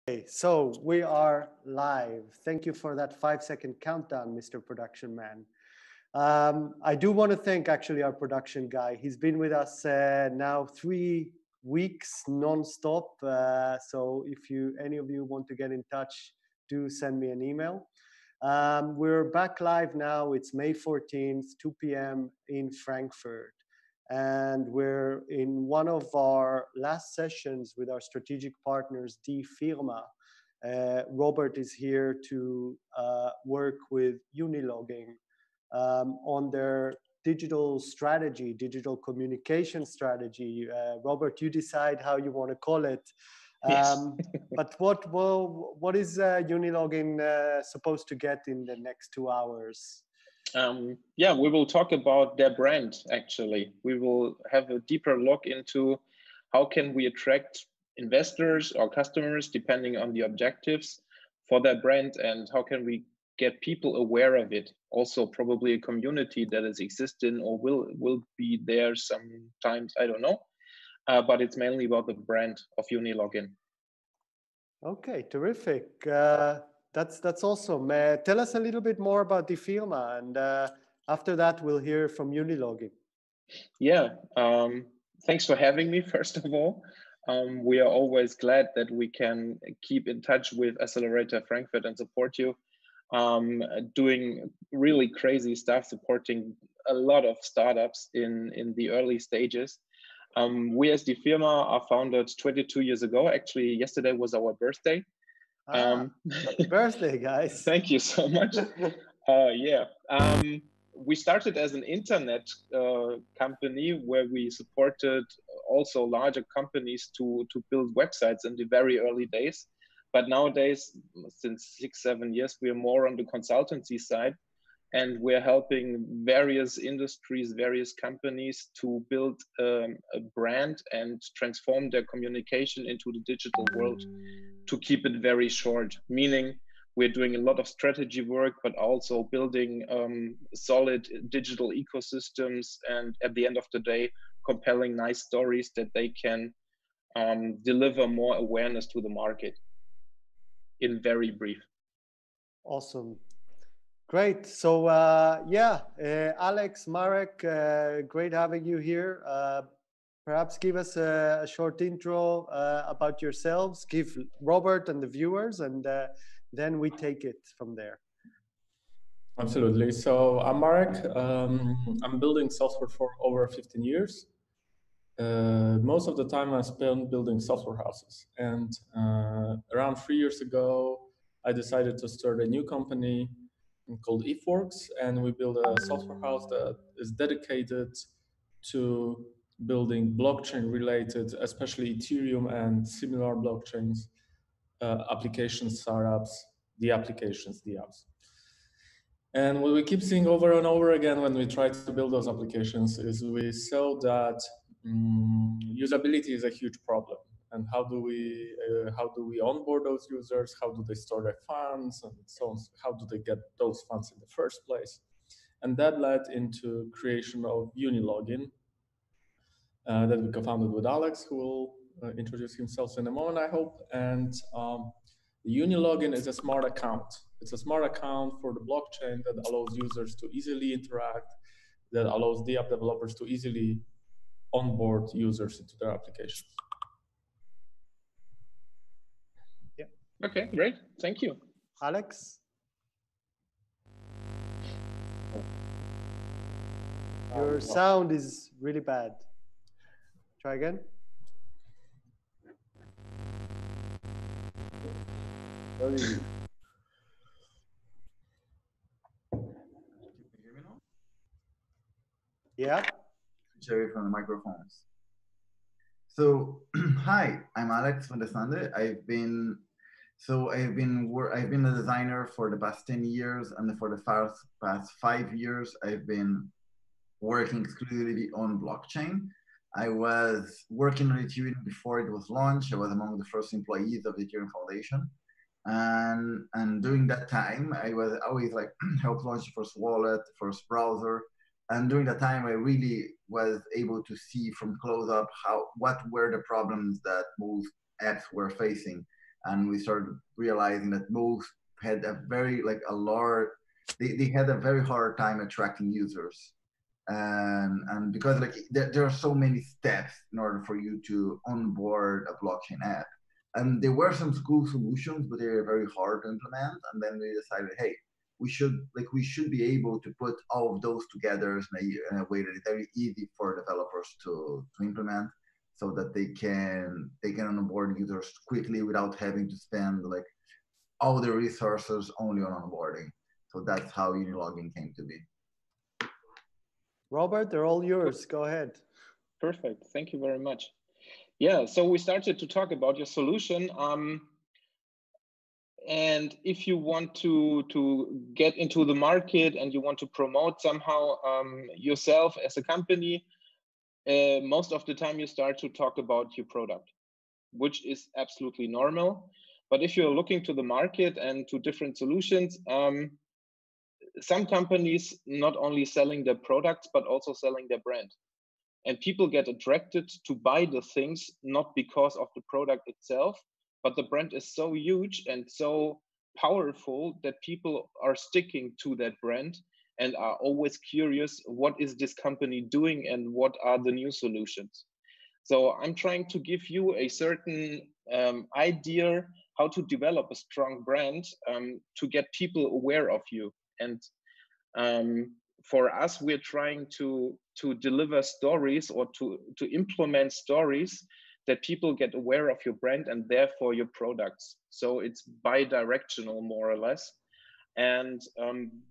Okay, so we are live. Thank you for that 5-second countdown, Mr. Production Man. I do want to thank actually our production guy. He's been with us now 3 weeks non-stop. So if any of you want to get in touch, do send me an email. We're back live now. It's May 14th, 2 p.m. in Frankfurt. And we're in one of our last sessions with our strategic partners, Die Firma. Robert is here to work with Unilogin on their digital strategy, digital communication strategy. Robert, you decide how you want to call it. Yes. But what is Unilogin supposed to get in the next 2 hours? Yeah, we will talk about their brand, actually. We will have a deeper look into how can we attract investors or customers, depending on the objectives for their brand, and how can we get people aware of it. Also, probably a community that is existing or will be there sometimes, I don't know. But it's mainly about the brand of Unilogin. Okay, terrific. That's awesome. Tell us a little bit more about Die Firma, and after that, we'll hear from Unilogin. Yeah, thanks for having me, first of all. We are always glad that we can keep in touch with Accelerator Frankfurt and support you. Doing really crazy stuff, supporting a lot of startups in the early stages. We as Die Firma are founded 22 years ago. Actually, yesterday was our birthday. Happy birthday, guys. Thank you so much. Yeah. We started as an internet company where we supported also larger companies to build websites in the very early days. But nowadays, since 6-7 years, we are more on the consultancy side, and we're helping various industries, various companies to build a brand and transform their communication into the digital world. To keep it very short, meaning we're doing a lot of strategy work, but also building solid digital ecosystems, and at the end of the day, compelling nice stories that they can deliver more awareness to the market. In very brief. Awesome. Great. So yeah, Alex, Marek, great having you here. Perhaps give us a short intro about yourselves, give Robert and the viewers, and then we take it from there. Absolutely. So I'm Marek. I'm building software for over 15 years. Most of the time I spent building software houses. And around 3 years ago, I decided to start a new company called Ifworks, and we built a software house that is dedicated to building blockchain-related, especially Ethereum and similar blockchains, applications, startups, the applications, the apps. And what we keep seeing over and over again when we try to build those applications is we saw that usability is a huge problem. And how do we onboard those users? How do they store their funds and so on? How do they get those funds in the first place? And that led into creation of Unilogin that we co-founded with Alex, who will introduce himself in a moment, I hope. And the Unilogin is a smart account. It's a smart account for the blockchain that allows users to easily interact, that allows the app developers to easily onboard users into their applications. Yeah. Okay, great. Thank you. Alex? Your sound is really bad. Try again. Can you hear me now? Yeah. Jerry from the microphones. So, hi, I'm Alex from the Sunday. I've been a designer for the past 10 years, and for the past 5 years, I've been working exclusively on blockchain. I was working on Ethereum before it was launched. I was among the first employees of the Ethereum Foundation. And during that time, I was always like helped launch the first wallet, first browser. And during that time, I really was able to see from close up what were the problems that most apps were facing. And we started realizing that both had a very they had a very hard time attracting users. And because there are so many steps in order for you to onboard a blockchain app. And there were some cool solutions, but they were very hard to implement. And then we decided, hey, we should be able to put all of those together in a way that is very easy for developers to implement, so that they can onboard users quickly without having to spend all the resources only on onboarding. So that's how Unilogin came to be. Robert, they're all yours. Go ahead. Perfect. Thank you very much. Yeah, so we started to talk about your solution. And if you want to get into the market and you want to promote somehow yourself as a company, most of the time you start to talk about your product, which is absolutely normal. But if you're looking to the market and to different solutions, some companies not only selling their products, but also selling their brand. And people get attracted to buy the things, not because of the product itself, but the brand is so huge and so powerful that people are sticking to that brand and are always curious, what is this company doing and what are the new solutions? So I'm trying to give you a certain idea how to develop a strong brand to get people aware of you. And for us, we're trying to deliver stories or to implement stories that people get aware of your brand and therefore your products. So it's bi-directional, more or less. And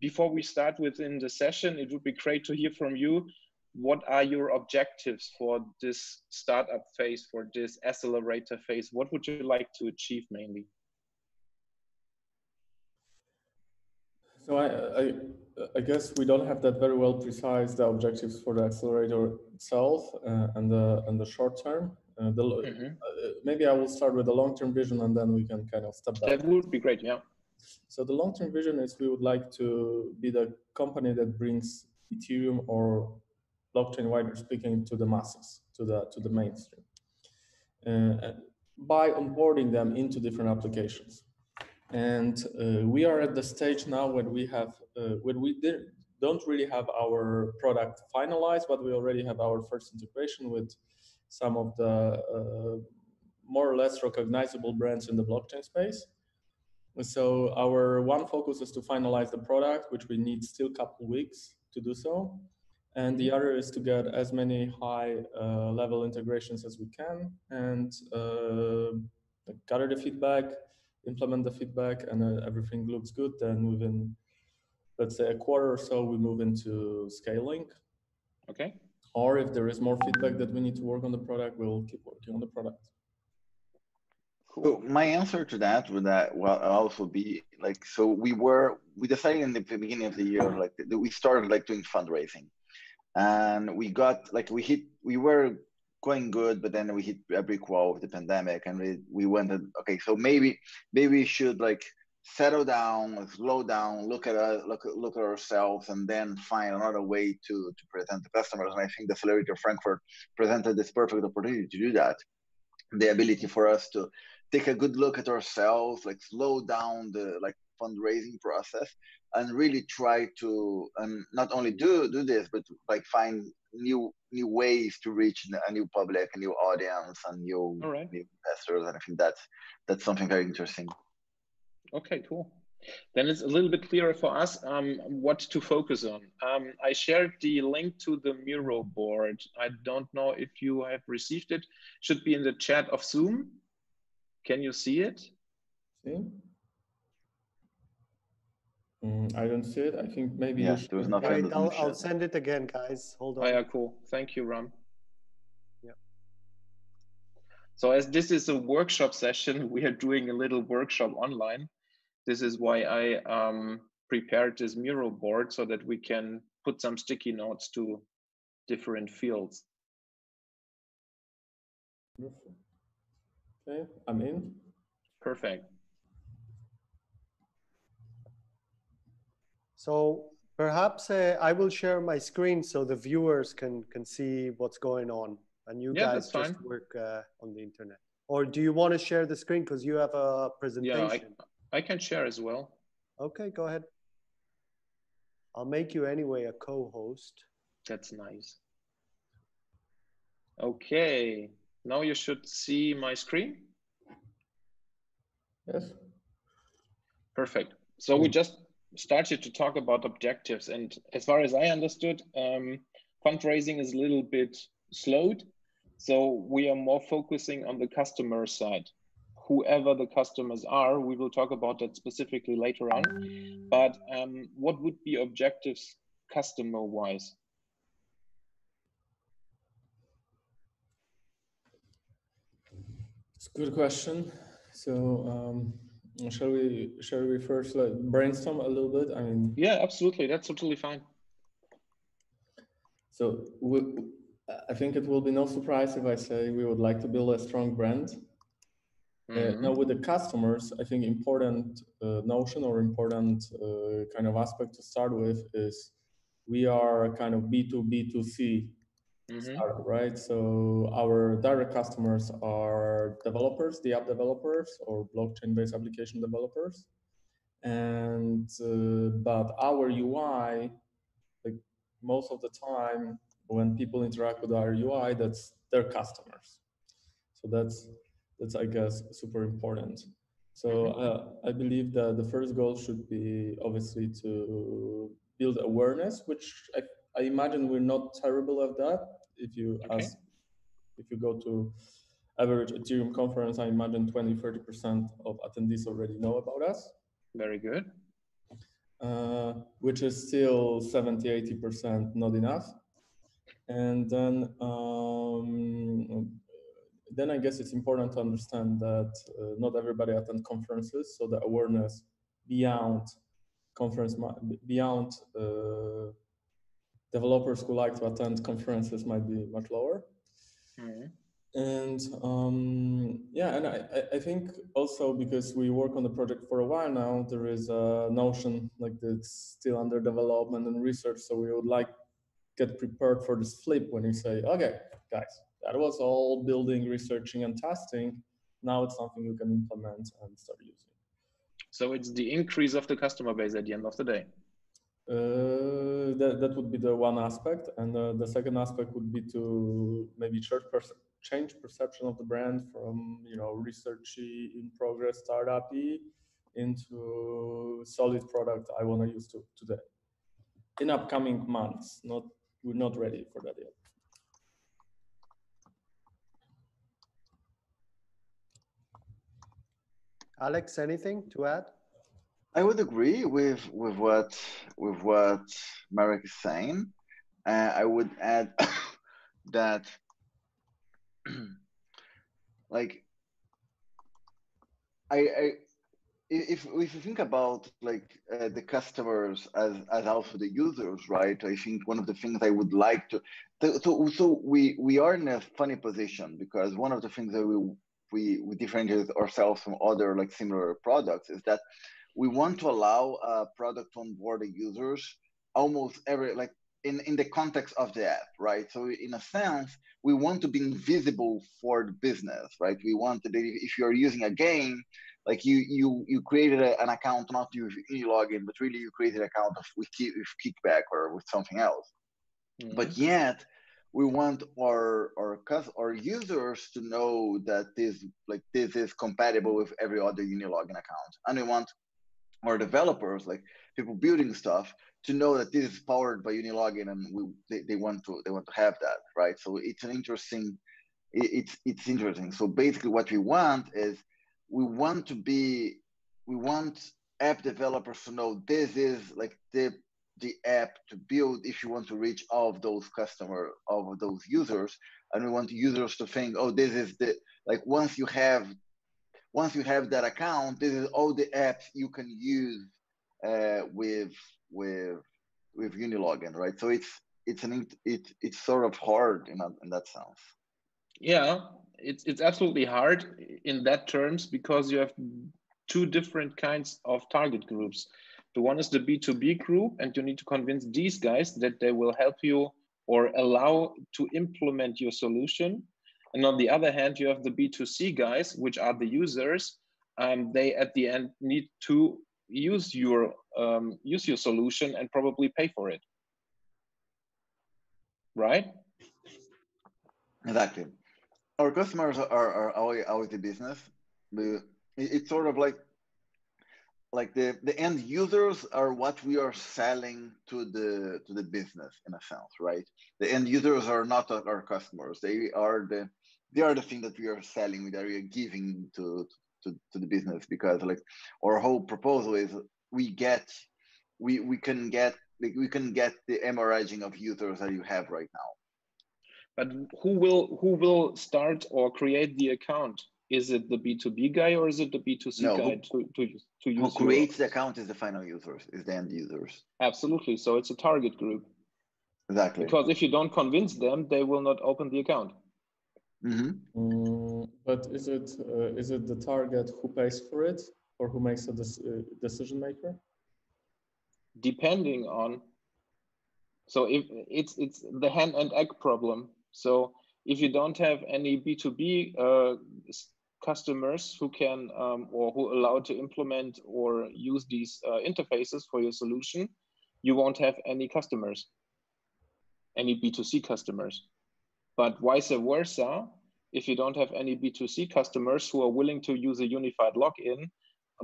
before we start within the session, it would be great to hear from you. What are your objectives for this startup phase, for this accelerator phase? What would you like to achieve mainly? So I guess we don't have that very well precise the objectives for the accelerator itself and the short term. Maybe I will start with the long-term vision and then we can kind of step back. That would be great, yeah. So the long-term vision is we would like to be the company that brings Ethereum or blockchain, wider speaking, to the masses, to the mainstream, by onboarding them into different applications. And we are at the stage now when we have don't really have our product finalized, but we already have our first integration with some of the more or less recognizable brands in the blockchain space. So our one focus is to finalize the product, which we need still a couple weeks to do so. And the other is to get as many high level integrations as we can and gather the feedback, implement the feedback, and everything looks good. Then within, let's say, a quarter or so, we move into scaling. Okay. Or if there is more feedback that we need to work on the product, we'll keep working on the product. So my answer to that would also be so we decided in the beginning of the year we started doing fundraising, and we got we were going good, but then we hit a brick wall with the pandemic, and we went okay, so maybe we should settle down, slow down, look at ourselves, and then find another way to present to customers. And I think the Accelerator Frankfurt presented this perfect opportunity to do that. The ability for us to take a good look at ourselves, slow down the fundraising process, and really try to not only do this, but find new ways to reach a new public, a new audience, and new investors. And I think that's something very interesting. Okay, cool. Then it's a little bit clearer for us what to focus on. I shared the link to the Miro board. I don't know if you have received it. Should be in the chat of Zoom. Can you see it? See? I don't see it. I think maybe yes, there was nothing. Wait, I'll send it again, guys. Hold on. Oh, yeah, cool. Thank you, Ram. Yeah. So as this is a workshop session, we are doing a little workshop online. This is why I prepared this Miro board so that we can put some sticky notes to different fields. Okay, I'm in. Perfect. So perhaps I will share my screen so the viewers can see what's going on, and you guys just work on the internet. Or do you want to share the screen because you have a presentation? Yeah, I can share as well. Okay, go ahead. I'll make you anyway a co-host. That's nice. Okay, now you should see my screen. Yes. Perfect. So we just started to talk about objectives, and as far as I understood, fundraising is a little bit slowed. So we are more focusing on the customer side. Whoever the customers are, we will talk about that specifically later on. But what would be objectives customer-wise? It's a good question. So shall we first brainstorm a little bit? I mean, yeah, absolutely. That's totally fine. So I think it will be no surprise if I say we would like to build a strong brand. Now with the customers, I think important notion or important kind of aspect to start with is we are kind of B2B2C startup, right? So our direct customers are developers, the app developers or blockchain-based application developers. And but our UI, like most of the time when people interact with our UI, that's their customers. So that's I guess super important. So I believe that the first goal should be obviously to build awareness, which I imagine we're not terrible at that. If you ask, if you go to average Ethereum conference, I imagine 20-30% of attendees already know about us. Very good. Which is still 70-80% not enough. And then I guess it's important to understand that not everybody attends conferences, so the awareness beyond conference, beyond developers who like to attend conferences might be much lower. And yeah, and I think also because we work on the project for a while now, there is a notion like that's still under development and research. So we would like get prepared for this flip when you say, okay, guys, that was all building, researching, and testing. Now it's something you can implement and start using. So it's the increase of the customer base at the end of the day. That would be the one aspect, and the second aspect would be to maybe change perception of the brand from researchy, in progress, startup-y into solid product I want to use today. In upcoming months, we're not ready for that yet. Alex, anything to add? I would agree with what Marek is saying. I would add that like if you think about like the customers as also the users, right? I think one of the things I would like to so we are in a funny position because one of the things that we differentiate ourselves from other like similar products is that we want to allow product to onboard the users almost every like in the context of the app, right? So in a sense, we want to be invisible for the business, right? We want to, if you're using a game, like you created an account not with Unilogin, but really you created an account with Kickback or with something else. But yet we want our users to know that this is compatible with every other Unilogin account, and we want our developers, like people building stuff, to know that this is powered by Unilogin, and they want to have that, right? So it's an interesting, it's interesting. So basically, what we want is we want app developers to know this is like the app to build if you want to reach all of those customers, all of those users, and we want users to think, oh, this is the like once you have that account, this is all the apps you can use with Unilogin, right? So it's sort of hard in that sense. Yeah, it's absolutely hard in that terms because you have two different kinds of target groups. The one is the B2B group, and you need to convince these guys that they will help you or allow to implement your solution. And on the other hand, you have the B2C guys, which are the users. They at the end need to use your solution and probably pay for it, right? Exactly. Our customers are always the business. It's sort of like the end users are what we are selling to the business in a sense, right? The end users are not our customers. They are the thing that we are selling, that we are giving to the business, because like our whole proposal is we can get the hemorrhaging of users that you have right now. But who will start or create the account? Is it the B2B guy or is it the B2C guy to use? Who creates the account is the final users, is the end users. Absolutely. So it's a target group. Exactly. Because if you don't convince them, they will not open the account. Mm-hmm. But is it the target who pays for it or who makes a decision maker? Depending on. So if it's the hen and egg problem. So if you don't have any B2B customers who can or who allow to implement or use these interfaces for your solution, you won't have any customers, any B2C customers. But vice versa, if you don't have any B2C customers who are willing to use a unified login,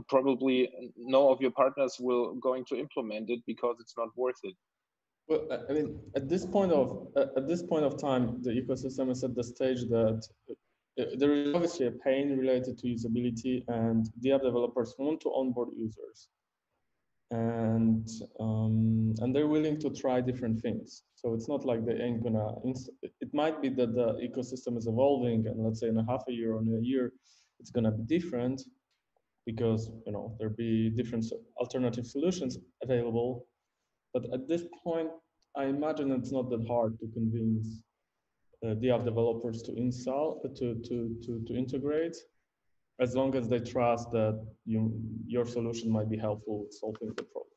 probably no of your partners will going to implement it because it's not worth it. Well, I mean, at this point of time, the ecosystem is at the stage that there is obviously a pain related to usability, and the app developers want to onboard users, and they're willing to try different things. So it's not like they ain't gonna. It might be that the ecosystem is evolving, and let's say in a half a year or in a year, it's gonna be different because there'll be different alternative solutions available. But at this point, I imagine it's not that hard to convince the app developers to install, to integrate, as long as they trust that your solution might be helpful with solving the problem.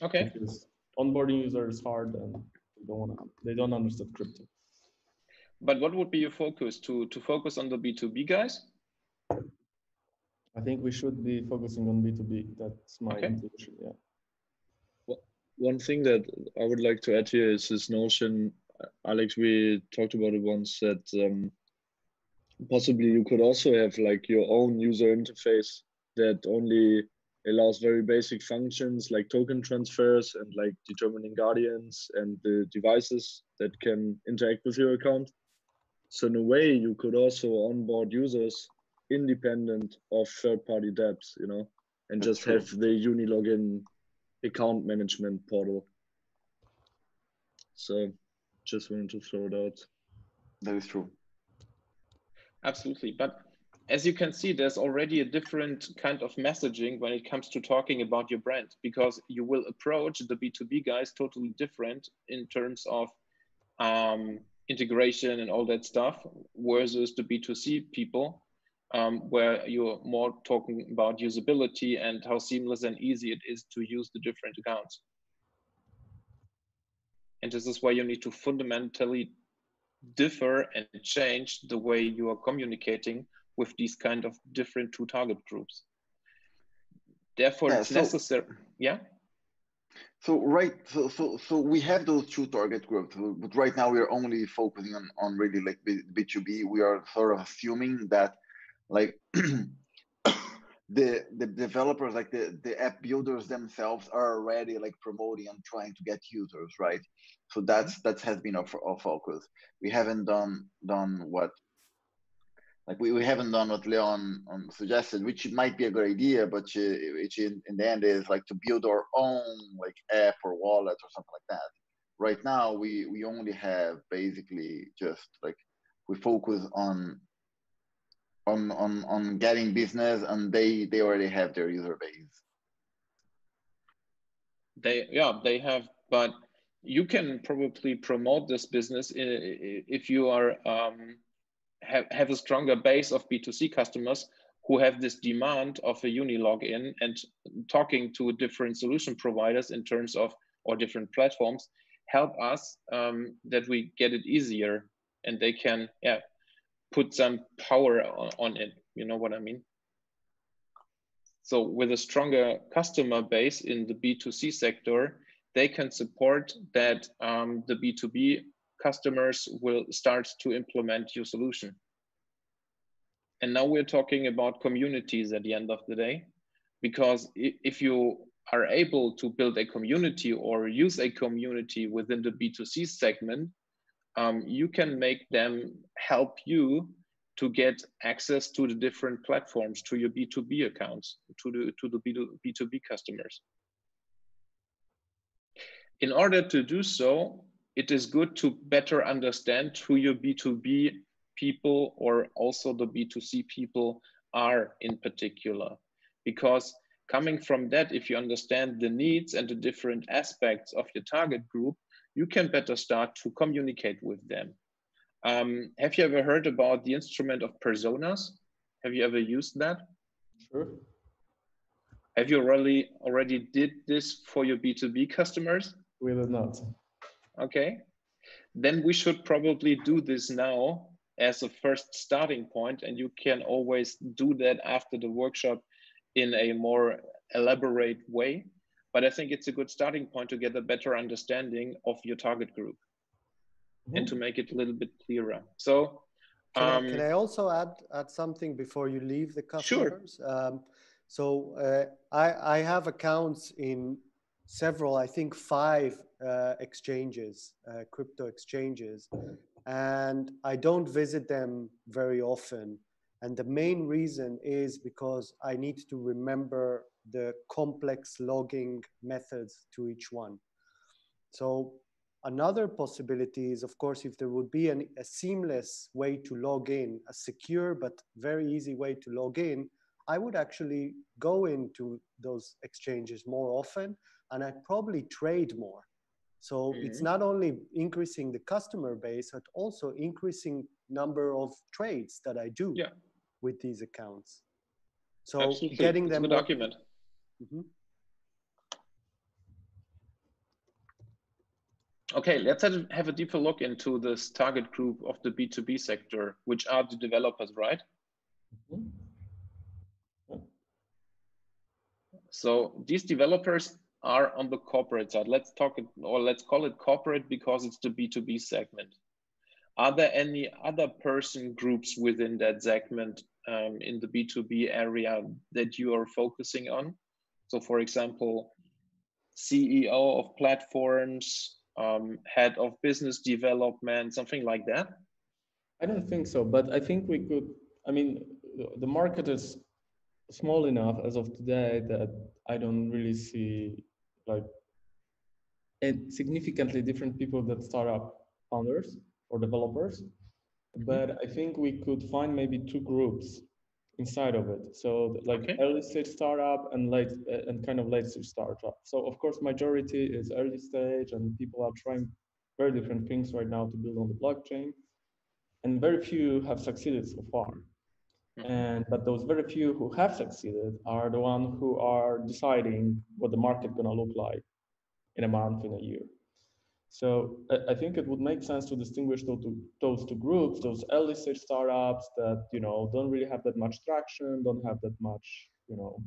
Okay. Because onboarding users is hard, and they don't understand crypto. But what would be your focus? To focus on the B2B guys? I think we should be focusing on B2B. That's my intuition. Yeah. One thing that I would like to add here is this notion, Alex, we talked about it once, that possibly you could also have like your own user interface that only allows very basic functions like token transfers and like determining guardians and the devices that can interact with your account. So in a way, you could also onboard users independent of third-party dApps, and just have the Unilogin account management portal. So just wanted to throw it out. That is true. Absolutely. But as you can see, there's already a different kind of messaging when it comes to talking about your brand, because you will approach the B2B guys totally different in terms of integration and all that stuff versus the B2C people, where you're more talking about usability and how seamless and easy it is to use the different accounts. And this is why you need to fundamentally differ and change the way you are communicating with these kind of different two target groups. Therefore, it's necessary. Yeah. So we have those two target groups, but right now we are only focusing on really like B2B. We are sort of assuming that like the developers, like the app builders themselves, are already like promoting and trying to get users, right? So that has been our focus. We haven't done what we haven't done what Leon suggested, which might be a good idea, but which in the end is like to build our own like app or wallet or something like that. Right now, we only have basically just like we focus on getting business, and they already have their user base. They have, but you can probably promote this business if you are have a stronger base of B2C customers who have this demand of a Unilogin, and talking to different solution providers in terms of, or different platforms, help us that we get it easier, and they can put some power on it. You know what I mean? So with a stronger customer base in the B2C sector, they can support that the B2B customers will start to implement your solution. And now we're talking about communities at the end of the day, because if you are able to build a community or use a community within the B2C segment, you can make them help you to get access to the different platforms, to your B2B accounts, to the B2B customers. In order to do so, it is good to better understand who your B2B people or also the B2C people are in particular. Because coming from that, if you understand the needs and the different aspects of your target group, you can better start to communicate with them. Have you ever heard about the instrument of personas? Have you ever used that? Sure. Have you already did this for your B2B customers? We did not. Okay, then we should probably do this now as a first starting point, and you can always do that after the workshop in a more elaborate way. But I think it's a good starting point to get a better understanding of your target group and to make it a little bit clearer. So can I also add something before you leave the customers? Sure. I have accounts in several, I think 5 exchanges, crypto exchanges, and I don't visit them very often. And the main reason is because I need to remember the complex logging methods to each one. So another possibility is, of course, if there would be a seamless way to log in, a secure but very easy way to log in, I would actually go into those exchanges more often, and I'd probably trade more. So it's not only increasing the customer base, but also increasing number of trades that I do with these accounts. So absolutely. getting It's them a good argument. Okay, let's have a deeper look into this target group of the B2B sector, which are the developers, right? So these developers are on the corporate side. Let's call it corporate because it's the B2B segment. Are there any other person groups within that segment in the B2B area that you are focusing on? So for example, CEO of platforms, head of business development, something like that? I don't think so, but I think we could, I mean, the market is small enough as of today that I don't really see like significantly different people that startup founders or developers. But I think we could find maybe 2 groups inside of it. So like early stage startup and kind of late stage startup. So of course, majority is early stage and people are trying very different things right now to build on the blockchain. And very few have succeeded so far. But those very few who have succeeded are the ones who are deciding what the market gonna look like in a month, in a year. So I think it would make sense to distinguish those 2 groups, those early stage startups that, you know, don't really have that much traction, don't have that much, you know,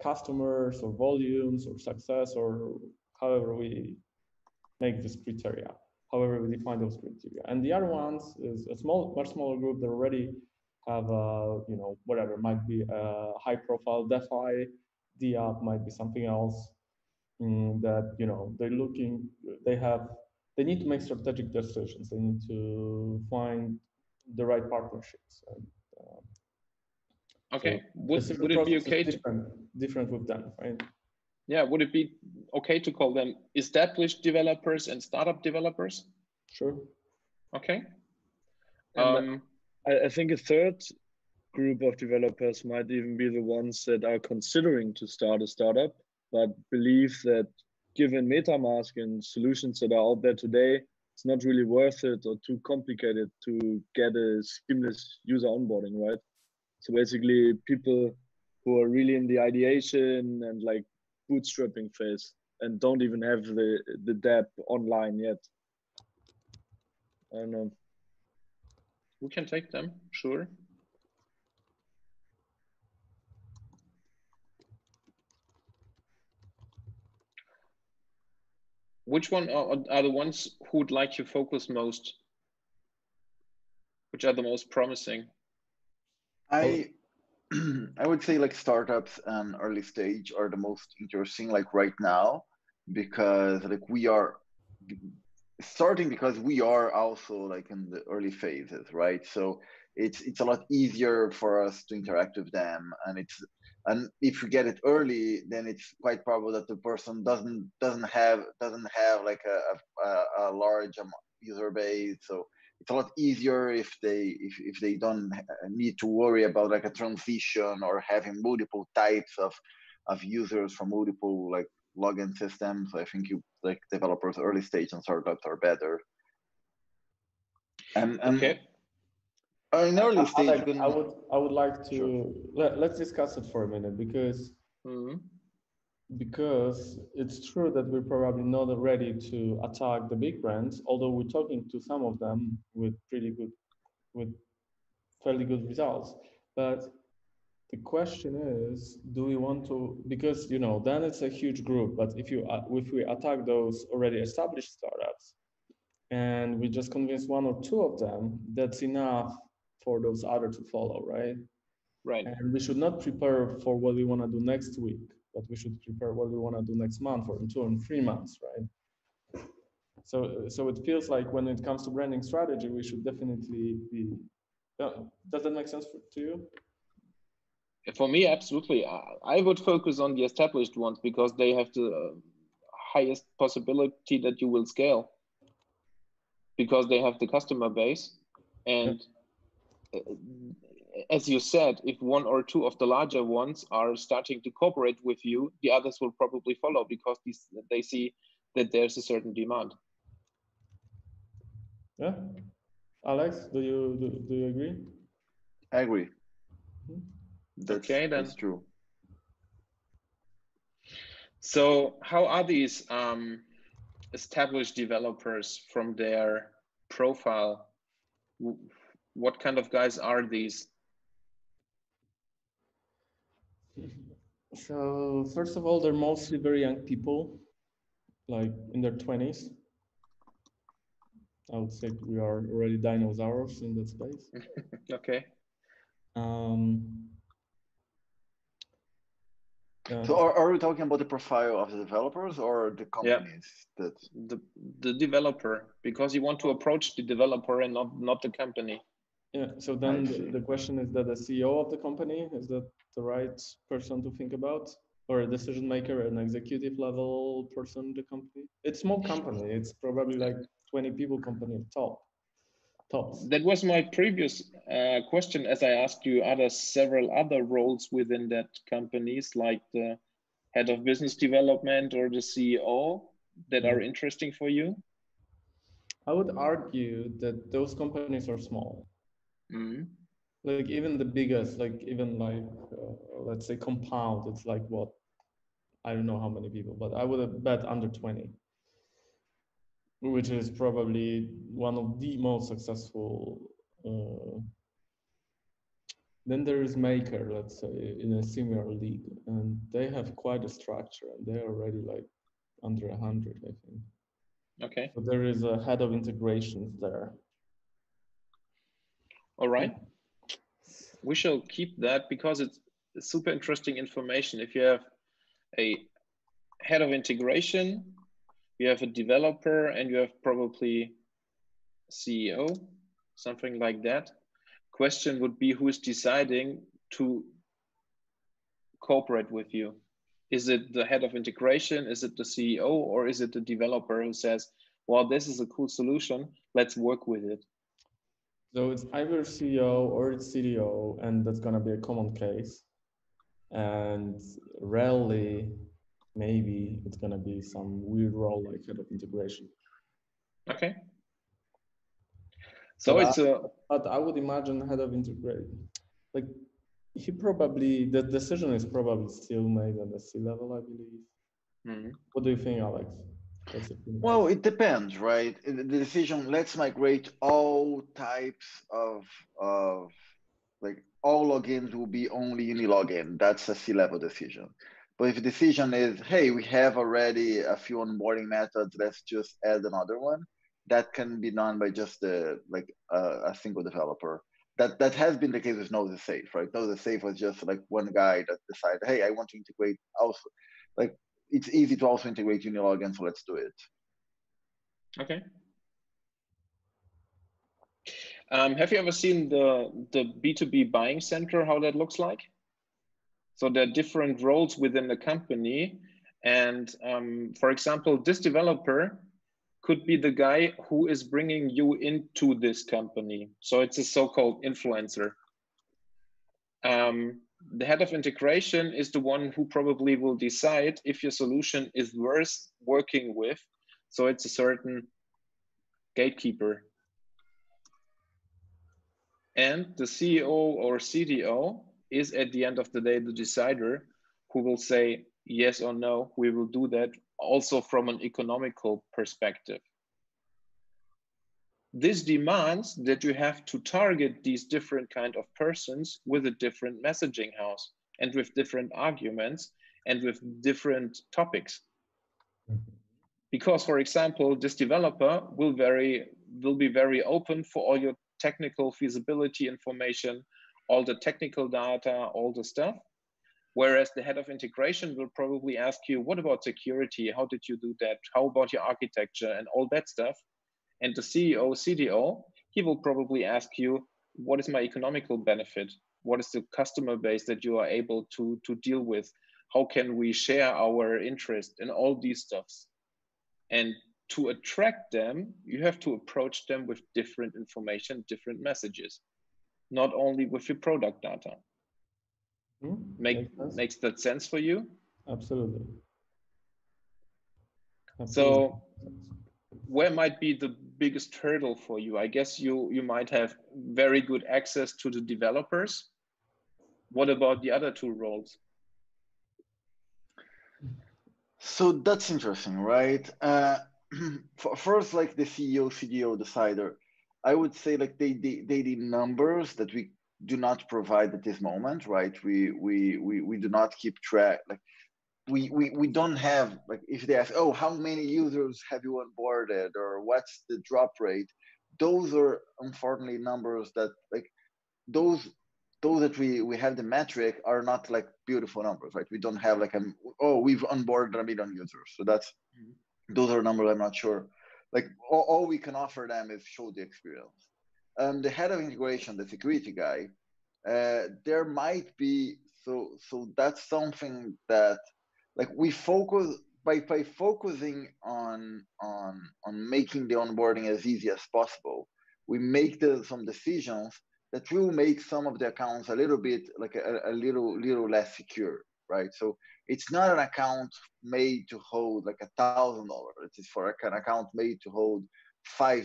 customers or volumes or success, or however we make this criteria, however we define those criteria. And the other ones is a much smaller group that already have you know, whatever, might be a high profile DeFi, DApp, might be something else. That, you know, they need to make strategic decisions. They need to find the right partnerships. And, okay, so would it be okay different with them, right? Yeah, would it be okay to call them established developers and startup developers? Sure. Okay. I think a third group of developers might even be the ones that are considering to start a startup, but believe that given MetaMask and solutions that are out there today, it's not really worth it or too complicated to get a seamless user onboarding, right? So basically people who are really in the ideation and like bootstrapping phase and don't even have the dApp online yet. I don't know. We can take them, sure. Which one are the ones who would like to focus most? Which are the most promising? I would say like startups and early stage are the most interesting like right now, because like we are starting because we are also like in the early phases, right? So it's a lot easier for us to interact with them, and if we get it early, then it's quite probable that the person doesn't have like a large user base. So it's a lot easier if they don't need to worry about like a transition or having multiple types of users from multiple like login systems. I think you like developers early stage and startups are better. And okay. In early stage, Alex, I would like to let's discuss it for a minute, because because it's true that we're probably not ready to attack the big brands, although we're talking to some of them with fairly good results. But the question is, do we want to, because then it's a huge group, but if we attack those already established startups and we just convince one or two of them, that's enough for those other to follow, right? Right. And we should not prepare for what we want to do next week, but we should prepare what we want to do next month or in 2 and 3 months, right? So it feels like when it comes to branding strategy, we should definitely be. Does that make sense to you? For me, absolutely. I would focus on the established ones because they have the highest possibility that you will scale, because they have the customer base. And as you said, if one or two of the larger ones are starting to cooperate with you, the others will probably follow because they see that there's a certain demand. Yeah. Alex, do you agree? I agree. Okay, then. That's true. So how are these established developers from their profile? What kind of guys are these? So first of all, they're mostly very young people, like in their 20s. I would say we are already dinosaurs in that space. Okay. Yeah. So are we talking about the profile of the developers or the companies? Yeah. The developer, because you want to approach the developer and not the company. Yeah. So then the question is, that the CEO of the company, is that the right person to think about, or a decision maker, an executive level person in the company? It's a small company. It's probably like 20 people company at tops. That was my previous question, as I asked you, are there several other roles within that companies, like the head of business development or the CEO, that are interesting for you? I would argue that those companies are small. Like even the biggest, like even like let's say Compound, it's like what, I don't know how many people, but I would have bet under 20, which is probably one of the most successful. Then there is Maker, let's say, in a similar league, and they have quite a structure, and they're already like under 100, I think. Okay. So there is a head of integrations there. All right. We shall keep that because it's super interesting information. If you have a head of integration, you have a developer, and you have probably CEO, something like that. Question would be, who is deciding to cooperate with you? Is it the head of integration? Is it the CEO? Or is it the developer who says, well, this is a cool solution, let's work with it? So it's either CEO or it's CDO, and that's going to be a common case. And rarely, maybe it's going to be some weird role like head of integration. Okay. So but I would imagine head of integration, like the decision is probably still made at the C level, I believe. What do you think, Alex? Well, it depends, right? The decision, let's migrate all types of like all logins will be only Unilogin. That's a C-level decision. But if the decision is, hey, we have already a few onboarding methods, let's just add another one, that can be done by just a single developer. That has been the case with Know the Safe, right? Know the Safe was just like one guy that decided, hey, I want to integrate also, like it's easy to also integrate Unilogin, so let's do it. Okay. Have you ever seen the B2B buying center, how that looks like? So there are different roles within the company. And for example, this developer could be the guy who is bringing you into this company. So it's a so-called influencer. The head of integration is the one who probably will decide if your solution is worth working with. So it's a certain gatekeeper. And the CEO or CDO is at the end of the day the decider who will say yes or no, we will do that, also from an economical perspective. This demands that you have to target these different kind of persons with a different messaging house and with different arguments and with different topics. Because, for example, this developer will be very open for all your technical feasibility information, all the technical data, all the stuff. Whereas the head of integration will probably ask you, what about security? How did you do that? How about your architecture and all that stuff? And the CEO, CDO, he will probably ask you, what is my economical benefit? What is the customer base that you are able to deal with? How can we share our interest in all these stuffs? And to attract them, you have to approach them with different information, different messages, not only with your product data. Makes that sense for you? Absolutely. So where might be the biggest hurdle for you? I guess you might have very good access to the developers. What about the other two roles? So that's interesting, right? First, like the CEO, CDO decider, I would say like they need numbers that we do not provide at this moment, right? We do not keep track. Like we don't have, like if they ask, oh, how many users have you onboarded or what's the drop rate? Those are unfortunately numbers that like those that we have the metric are not like beautiful numbers, right? We don't have like we've onboarded 1 million users. So that's those are numbers I'm not sure. Like all we can offer them is show the experience. The head of integration, the security guy, there might be so that's something that like we focus by focusing on making the onboarding as easy as possible. We make some decisions that will make some of the accounts a little bit like a little less secure, right? So it's not an account made to hold like $1,000. It is for an account made to hold $5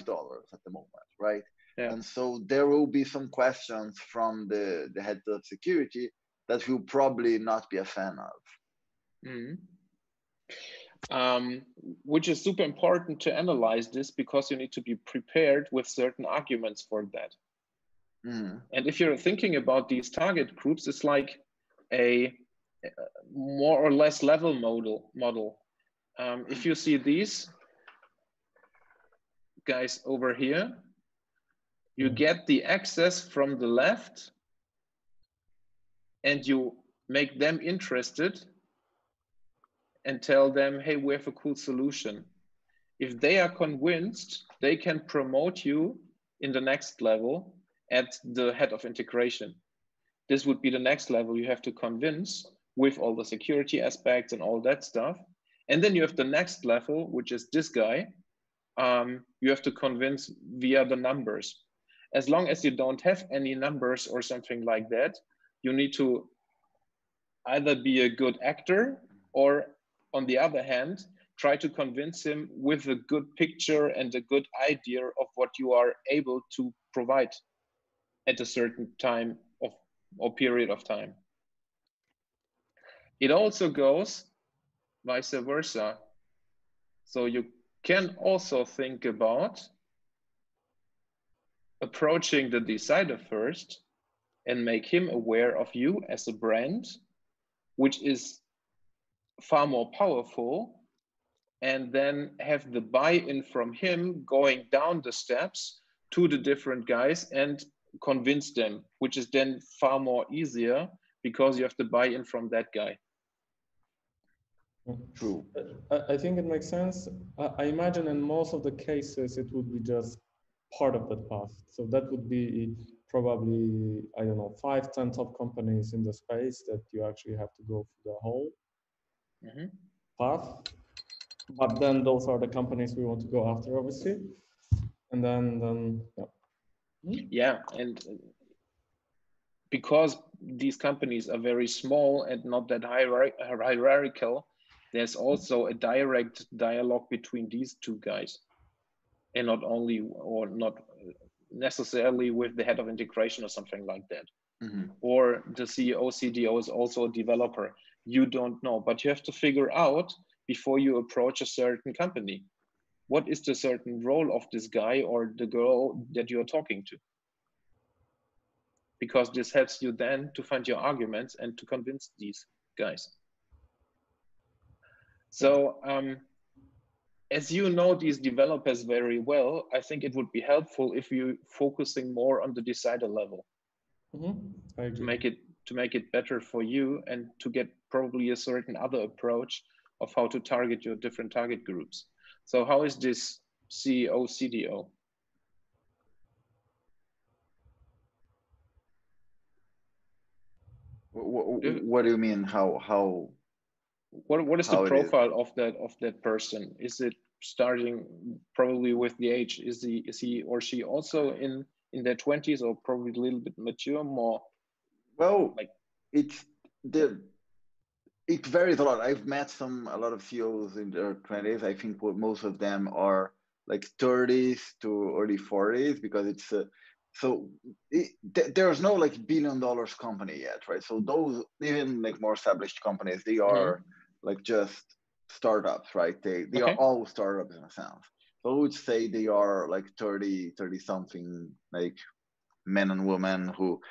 at the moment, right? Yeah. And so there will be some questions from the head of security that we'll probably not be a fan of. Which is super important to analyze this because you need to be prepared with certain arguments for that. And if you're thinking about these target groups, it's like a more or less level model. If you see these guys over here, you get the access from the left and you make them interested and tell them, hey, we have a cool solution. If they are convinced, they can promote you in the next level at the head of integration. This would be the next level you have to convince with all the security aspects and all that stuff. And then you have the next level, which is this guy. You have to convince via the numbers. As long as you don't have any numbers or something like that, you need to either be a good actor or, on the other hand, try to convince him with a good picture and a good idea of what you are able to provide at a certain time or period of time. It also goes vice versa. So you can also think about approaching the decider first and make him aware of you as a brand, which is far more powerful, and then have the buy-in from him going down the steps to the different guys and convince them, which is then far more easier because you have the buy-in from that guy. True. I think it makes sense. I imagine in most of the cases, it would be just part of that path. So that would be probably, I don't know, 5, 10 top companies in the space that you actually have to go through the whole path. But then those are the companies we want to go after, obviously. And then yeah. Yeah, and because these companies are very small and not that hierarchical, there's also a direct dialogue between these two guys, and not only, or not necessarily with the head of integration or something like that. Or the CEO, CDO is also a developer. You don't know, but you have to figure out before you approach a certain company, what is the certain role of this guy or the girl that you're talking to? Because this helps you then to find your arguments and to convince these guys. So as you know these developers very well, I think it would be helpful if you focusing more on the decider level to make it better for you and to get probably a certain other approach of how to target your different target groups. So how is this CEO, CDO? What do you mean? How? What is the profile of that person? Is it starting probably with the age? Is he or she also in their 20s or probably a little bit mature, more? Well, like it varies a lot. I've met a lot of CEOs in their 20s. I think most of them are like 30s to early 40s because it's there's no like $1 billion company yet, right? So those even like more established companies, they are like just startups, right? They are all startups in a sense. So I would say they are like 30 something, like men and women who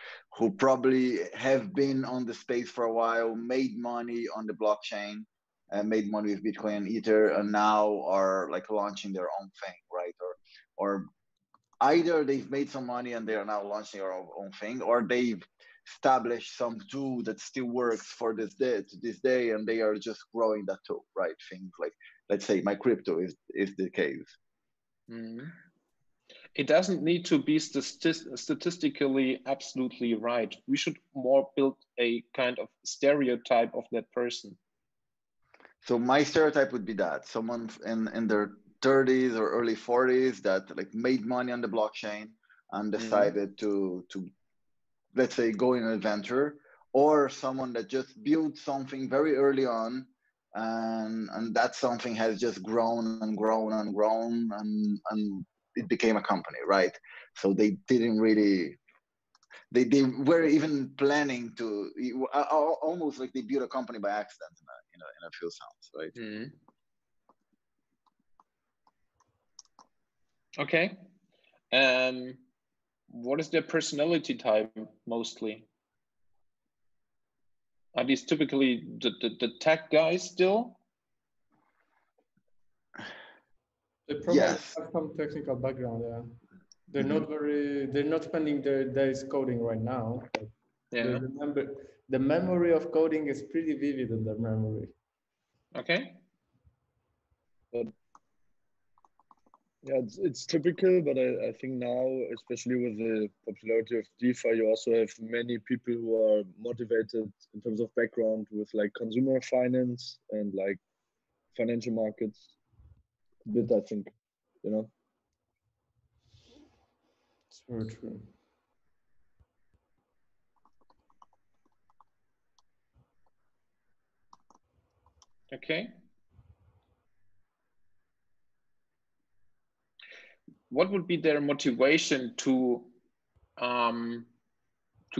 probably have been on the space for a while, made money on the blockchain, made money with Bitcoin and Ether, and now are like launching their own thing, right? Or either they've made some money and they are now launching their own thing, or they've established some tool that still works for this day, and they are just growing that tool, right? Things like, let's say, my crypto is the case. It doesn't need to be statistically absolutely right. We should more build a kind of stereotype of that person. So my stereotype would be that someone in their 30s or early 40s that like made money on the blockchain and decided to let's say go in an adventure, or someone that just built something very early on and that something has just grown and grown and grown and it became a company, right? So they didn't really, they were even planning to almost like they built a company by accident in a few sense, right? Okay. What is their personality type mostly? Are these typically the tech guys still? They probably have some technical background, yeah. They're not spending their days coding right now. But the memory of coding is pretty vivid in their memory. Okay. But yeah, it's typical, but I think now, especially with the popularity of DeFi, you also have many people who are motivated in terms of background with like consumer finance and like financial markets. A bit, I think, It's very true. Okay. What would be their motivation to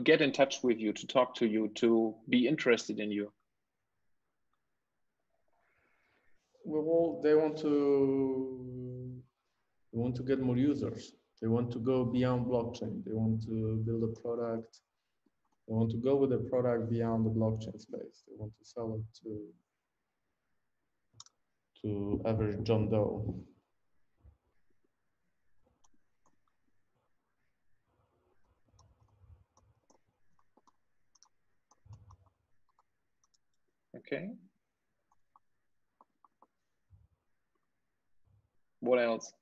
get in touch with you, to talk to you, to be interested in you? Well, they want to get more users. They want to go beyond blockchain. They want to build a product. They want to go with a product beyond the blockchain space. They want to sell it to average John Doe. Okay. What else?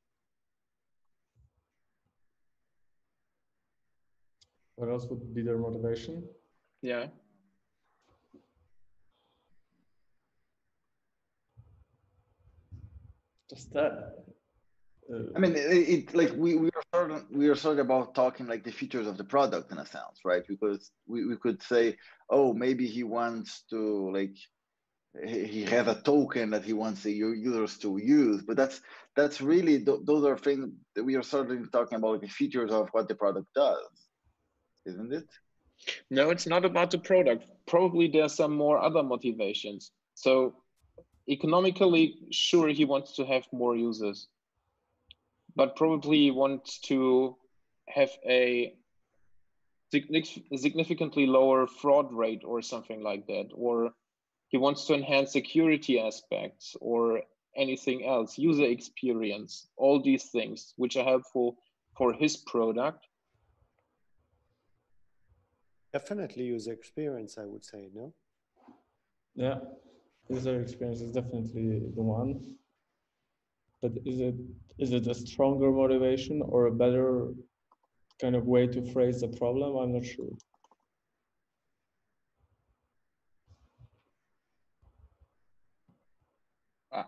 What else would be their motivation? Yeah. Just that. I mean, it like we are sort of about talking like the features of the product in a sense, right? Because we could say, oh, maybe he wants to like he has a token that he wants the users to use, but that's really those are things that we are sort of talking about, like the features of what the product does, isn't it? No, it's not about the product. Probably there's some more other motivations. So economically, sure, he wants to have more users, but probably wants to have a significantly lower fraud rate or something like that, or he wants to enhance security aspects or anything else, user experience, all these things which are helpful for his product. Definitely user experience, I would say, no? Yeah, user experience is definitely the one. But is it a stronger motivation or a better kind of way to phrase the problem? I'm not sure.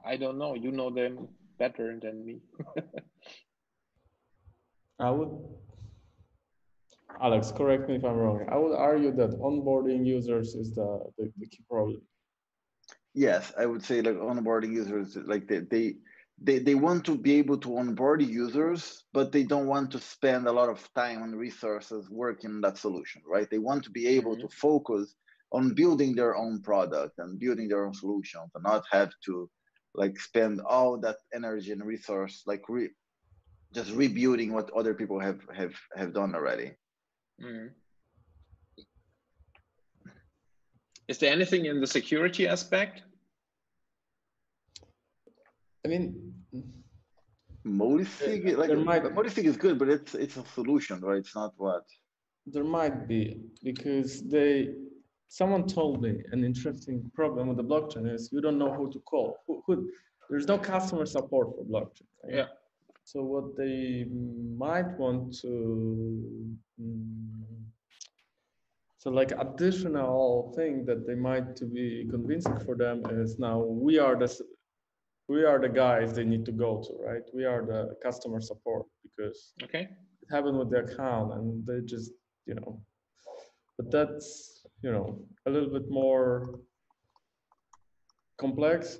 I don't know. You know them better than me. I would, Alex, correct me if I'm wrong. I would argue that onboarding users is the key problem. Yes, I would say like onboarding users, like they want to be able to onboard users, but they don't want to spend a lot of time and resources working on that solution, right? They want to be able to focus on building their own product and building their own solutions and not have to like spend all that energy and resource like just rebuilding what other people have done already. Is there anything in the security aspect? I mean, Multisig, like multisig is good, but it's a solution, right? It's not what. There might be, because someone told me an interesting problem with the blockchain is you don't know who to call. There's no customer support for blockchain. Right? Yeah. So what they might want to, so like additional thing that they might to be convincing for them is now we are the guys they need to go to, right? We are the customer support because it happened with the account and they just, but that's, a little bit more complex.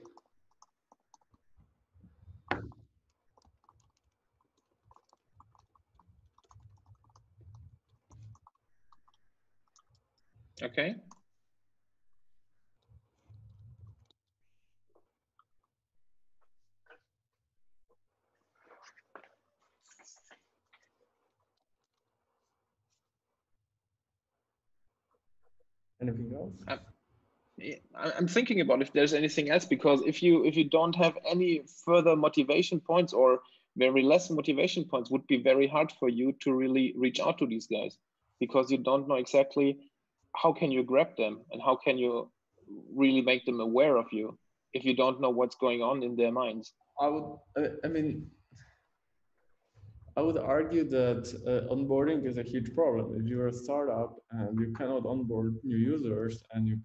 Okay. Anything else? I'm thinking about if there's anything else, because if you don't have any further motivation points or very less motivation points, would be very hard for you to really reach out to these guys, because you don't know exactly how can you grab them and how can you really make them aware of you if you don't know what's going on in their minds. I would argue that onboarding is a huge problem. If you're a startup and you cannot onboard new users and your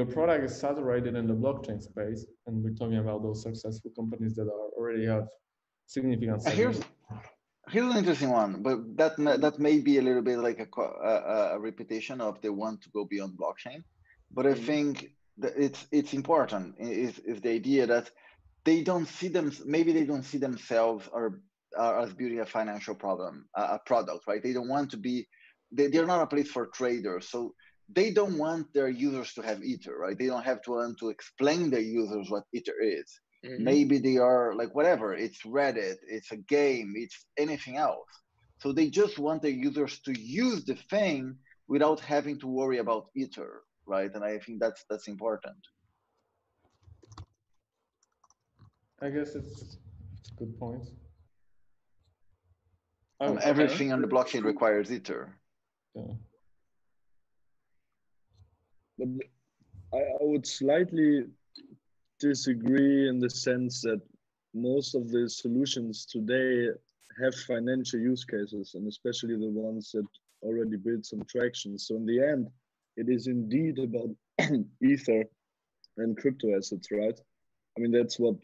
product is saturated in the blockchain space, and we're talking about those successful companies that already have significant segments. Here's an interesting one, but that may be a little bit like a repetition of they want to go beyond blockchain. But I think that it's important is the idea that they don't see themselves as building a financial problem, a product, right? They don't want to be. They're not a place for traders, so they don't want their users to have Ether, right? They don't have to want to explain their users what Ether is. Maybe they are like whatever, it's Reddit, it's a game, it's anything else. So they just want their users to use the thing without having to worry about Ether, right? And I think that's important. I guess it's a good point. And everything on the blockchain requires Ether. Yeah. But I would slightly disagree in the sense that most of the solutions today have financial use cases, and especially the ones that already build some traction. So in the end, it is indeed about Ether and crypto assets, right? I mean, that's what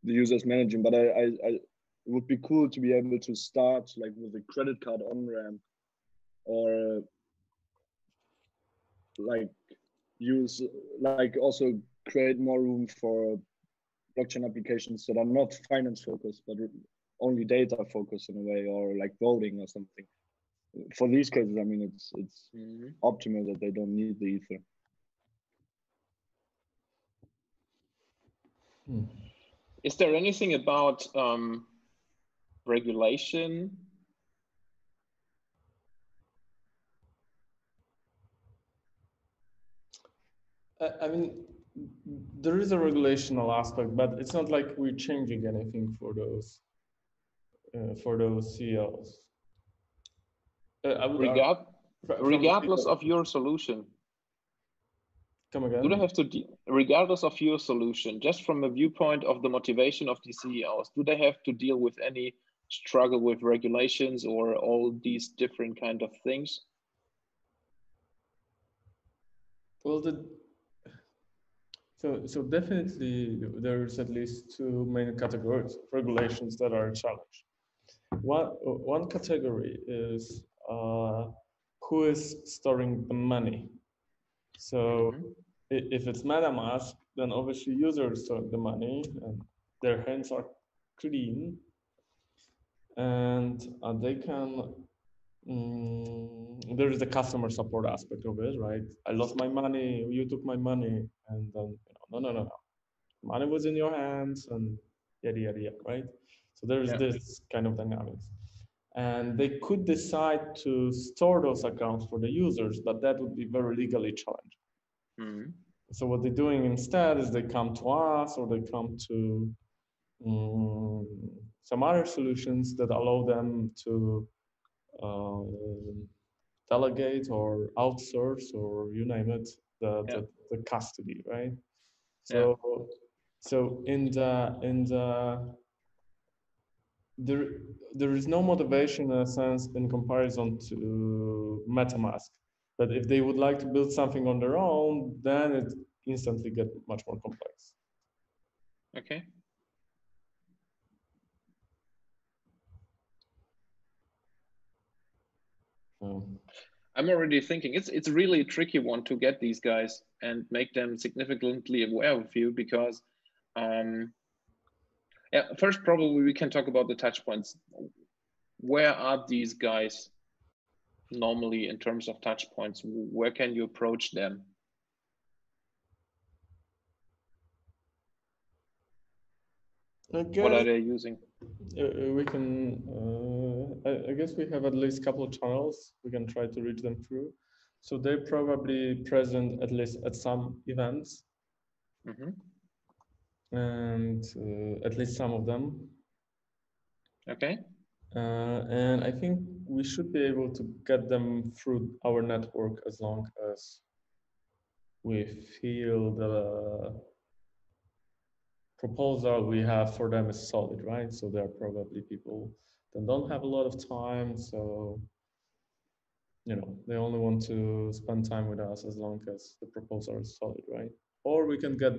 the user's managing, but it would be cool to be able to start like with a credit card on-ramp, or like use, like also create more room for blockchain applications that are not finance focused, but only data focused in a way, or like voting or something. For these cases, I mean, it's optimal that they don't need the Ether. Is there anything about regulation? I mean, there is a regulational aspect, but it's not like we're changing anything for those CEOs. Regardless of your solution. Come again? Do they have to, regardless of your solution, just from a viewpoint of the motivation of the CEOs, do they have to deal with any struggle with regulations or all these different kind of things? Well, so definitely there's at least two main categories of regulations that are a challenge. One category is who is storing the money. So if it's MetaMask, then obviously users store the money and their hands are clean, and they can. There is the customer support aspect of it, right? I lost my money, you took my money, and then no. Money was in your hands, and yada yada yada, right? So there's this kind of dynamics. And they could decide to store those accounts for the users, but that would be very legally challenging. So what they're doing instead is they come to us, or they come to some other solutions that allow them to delegate or outsource, or you name it, the custody, right? So there is no motivation in a sense in comparison to MetaMask. But if they would like to build something on their own, then it instantly gets much more complex. Okay. I'm already thinking it's really a tricky one to get these guys and make them significantly aware of you, because first probably we can talk about the touch points. Where are these guys normally in terms of touch points? Where can you approach them? What are they using? We can, I guess we have at least a couple of channels we can try to reach them through. So they're probably present at least at some events. And at least some of them. Okay. And I think we should be able to get them through our network as long as we feel the proposal we have for them is solid, right? So there are probably people that don't have a lot of time, so they only want to spend time with us as long as the proposal is solid, right? Or we can get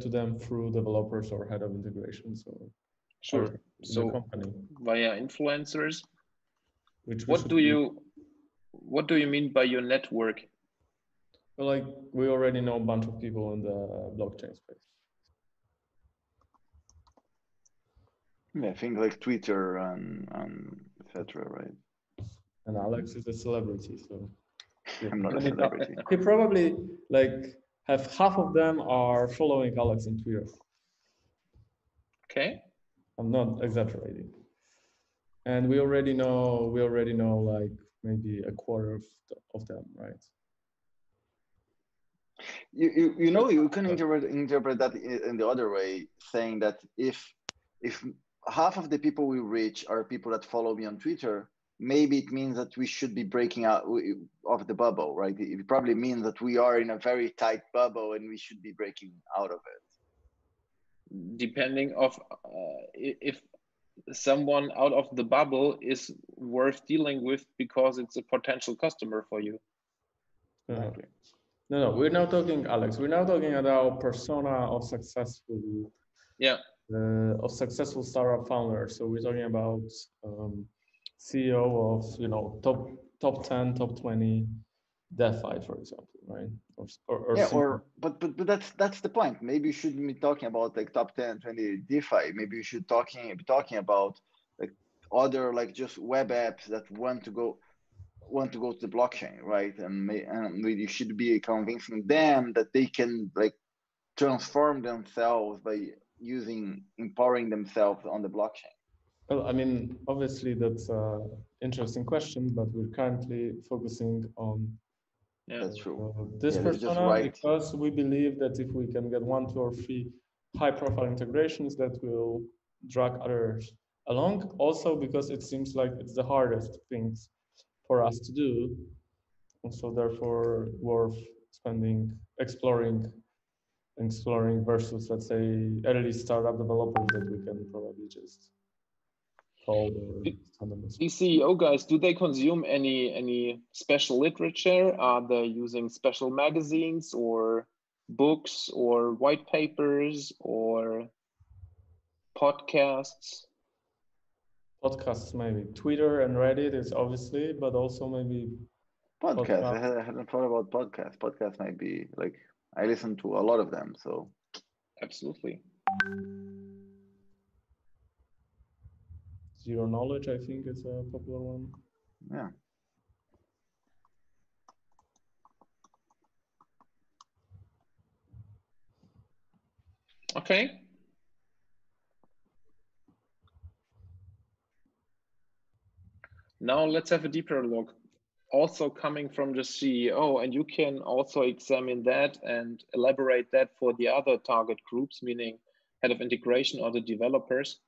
to them through developers or head of integration. So the company via influencers. What do you mean by your network? Well, like we already know a bunch of people in the blockchain space. I think like Twitter and etc. Right? And Alex is a celebrity, so. I'm not a celebrity. He probably like have half of them are following Alex on Twitter. Okay. I'm not exaggerating. And we already know like maybe a quarter of them, right? You know, you can interpret that in the other way, saying that if half of the people we reach are people that follow me on Twitter, maybe it means that we should be breaking out of the bubble, right? It probably means that we are in a very tight bubble and we should be breaking out of it. Depending of if someone out of the bubble is worth dealing with because it's a potential customer for you. Exactly. No, we're now talking, Alex. We're now talking about persona of successful, of successful startup founders. So we're talking about CEO of top 10, top 20 DeFi, for example, right? But that's the point. Maybe you shouldn't be talking about like top 10, 20 DeFi. Maybe you should be talking about like other like just web apps that want to go to the blockchain, right? And you should be convincing them that they can like transform themselves by empowering themselves on the blockchain. Well, I mean, obviously that's an interesting question, but we're currently focusing on that's true. This persona, because we believe that if we can get 1, 2, or 3 high-profile integrations, that will drag others along. Also, because it seems like it's the hardest things for us to do, and so therefore worth exploring versus, let's say, early startup developers that we can probably just call or send them. These CEO guys, do they consume any special literature? Are they using special magazines or books or white papers or podcasts? Podcasts, maybe. Twitter and Reddit is obviously, but also maybe podcasts. I hadn't thought about podcasts. Podcasts might be like, I listen to a lot of them, so. Absolutely. Zero Knowledge, I think, is a popular one. Yeah. Okay. Now let's have a deeper look. Also coming from the CEO, and you can also examine that and elaborate that for the other target groups, meaning head of integration or the developers.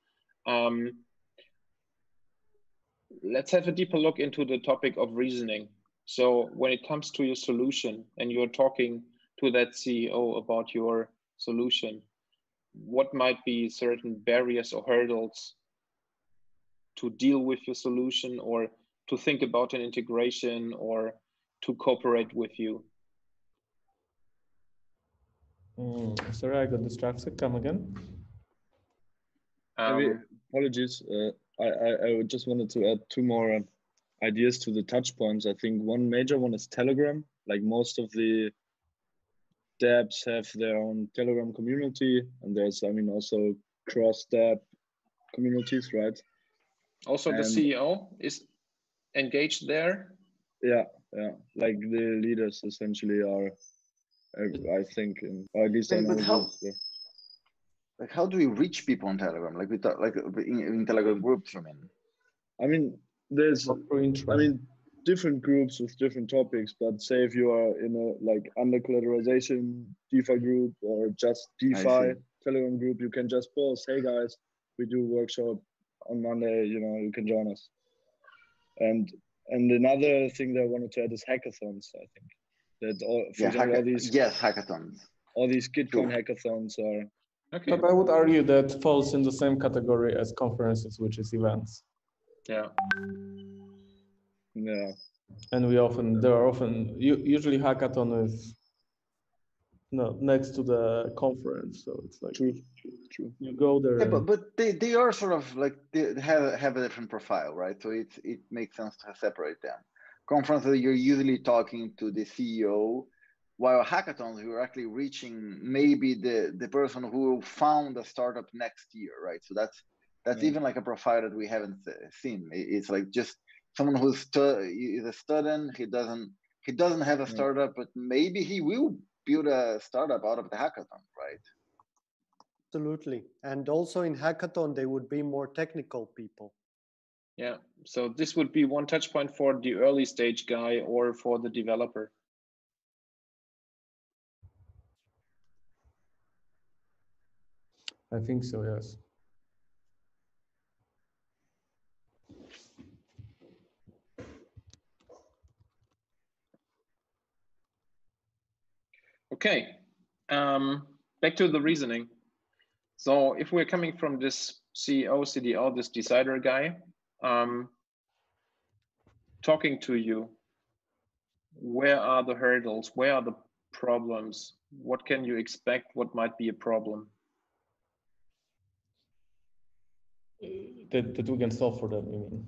Let's have a deeper look into the topic of reasoning. So when it comes to your solution and you're talking to that CEO about your solution, what might be certain barriers or hurdles to deal with your solution or to think about an integration or to cooperate with you? Sorry, I got distracted. Come again. Apologies. I just wanted to add 2 more ideas to the touch points. I think one major one is Telegram. Like most of the dApps have their own Telegram community, and there's, I mean, also cross dApp communities, right? Also, the CEO is engaged there. Yeah. Like the leaders essentially are, I think, or at least I know. Like, how do we reach people on Telegram? Like we talk, like in Telegram groups, I mean. I mean, there's, different groups with different topics. But say if you are in a like under collateralization DeFi group or just DeFi Telegram group, you can just post, "Hey guys, we do workshop on Monday. You can join us." And another thing that I wanted to add is hackathons. I think that all these hackathons. All these Gitcoin hackathons are. Okay. But I would argue that falls in the same category as conferences, which is events. Yeah. Yeah. And usually hackathon is next to the conference, so it's like true. You go there. Yeah, but they are sort of like they have a different profile, right? So it makes sense to separate them. Conferences, you're usually talking to the CEO. While hackathons, you're actually reaching maybe the person who will found a startup next year, right? So that's even like a profile that we haven't seen. It's like just someone is a student. he doesn't have a startup, but maybe he will build a startup out of the hackathon, right? Absolutely. And also in hackathon, they would be more technical people. Yeah, so this would be one touch point for the early stage guy or for the developer. I think so, yes. Okay, back to the reasoning. So if we're coming from this CEO, CDO, this decider guy, talking to you, where are the hurdles? Where are the problems? What can you expect? What might be a problem? That we can solve for them, you mean?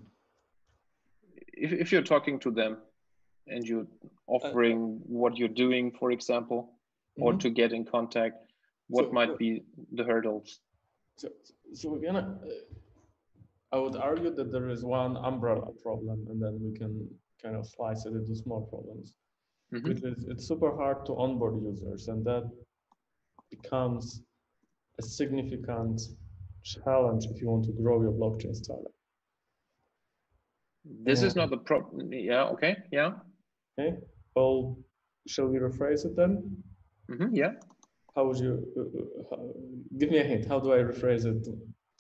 If you're talking to them and you're offering what you're doing, for example, or to get in contact, what might be the hurdles? So we're gonna, I would argue that there is one umbrella problem, and then we can kind of slice it into small problems, which is it's super hard to onboard users, and that becomes a significant challenge if you want to grow your blockchain startup. This is not the problem. Yeah, okay, yeah. Okay, well, shall we rephrase it then? Yeah. How would you, give me a hint, how do I rephrase it to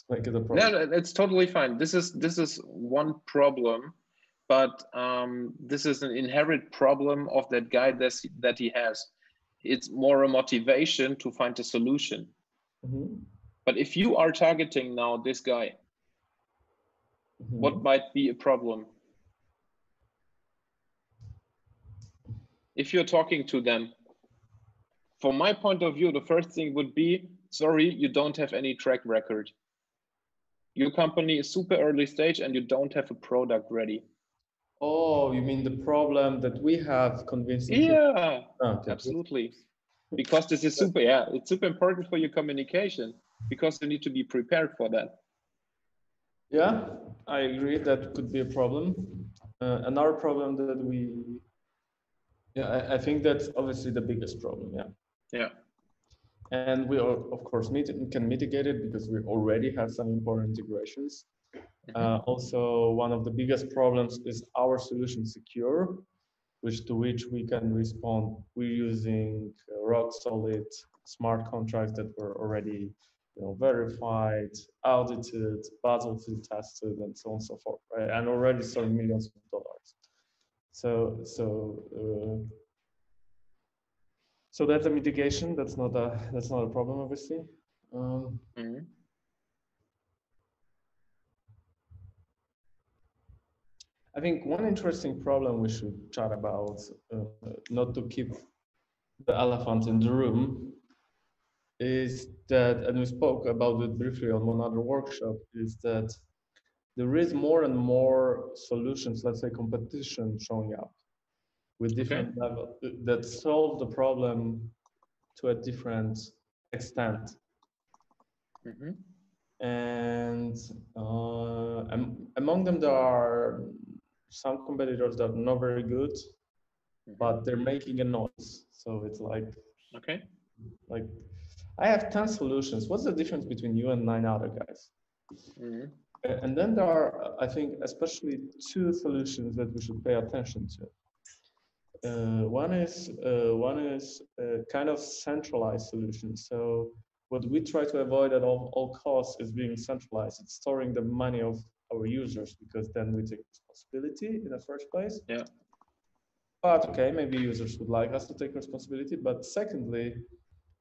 make it a problem? No, it's totally fine. This is one problem, but this is an inherent problem of that guy that he has. It's more a motivation to find a solution. But if you are targeting now this guy, what might be a problem? If you're talking to them, from my point of view, the first thing would be, sorry, you don't have any track record. Your company is super early stage and you don't have a product ready. Oh, you mean the problem that we have convincing people? Yeah, okay. Absolutely. Because this is super, it's super important for your communication because you need to be prepared for that. Yeah, I agree that could be a problem. Another problem that I think that's obviously the biggest problem, Yeah. And we are, of course, can mitigate it because we already have some important integrations. Also, one of the biggest problems is our solution secure, to which we can respond. We're using rock solid smart contracts that were already verified, audited, Basel field tested, and so on and so forth, right? And already storing millions of dollars. So that's a mitigation. That's not a problem, obviously. I think one interesting problem we should chat about, not to keep the elephant in the room, is that, and we spoke about it briefly on one other workshop, is that there is more and more solutions, let's say competition, showing up with different levels that solve the problem to a different extent. And among them, there are some competitors that are not very good, but they're making a noise. So it's like, like I have 10 solutions. What's the difference between you and 9 other guys? And then there are, I think, especially 2 solutions that we should pay attention to. One is kind of centralized solution. So what we try to avoid at all costs is being centralized. It's storing the money of our users, because then we take responsibility in the first place. Yeah. But okay, maybe users would like us to take responsibility. But secondly,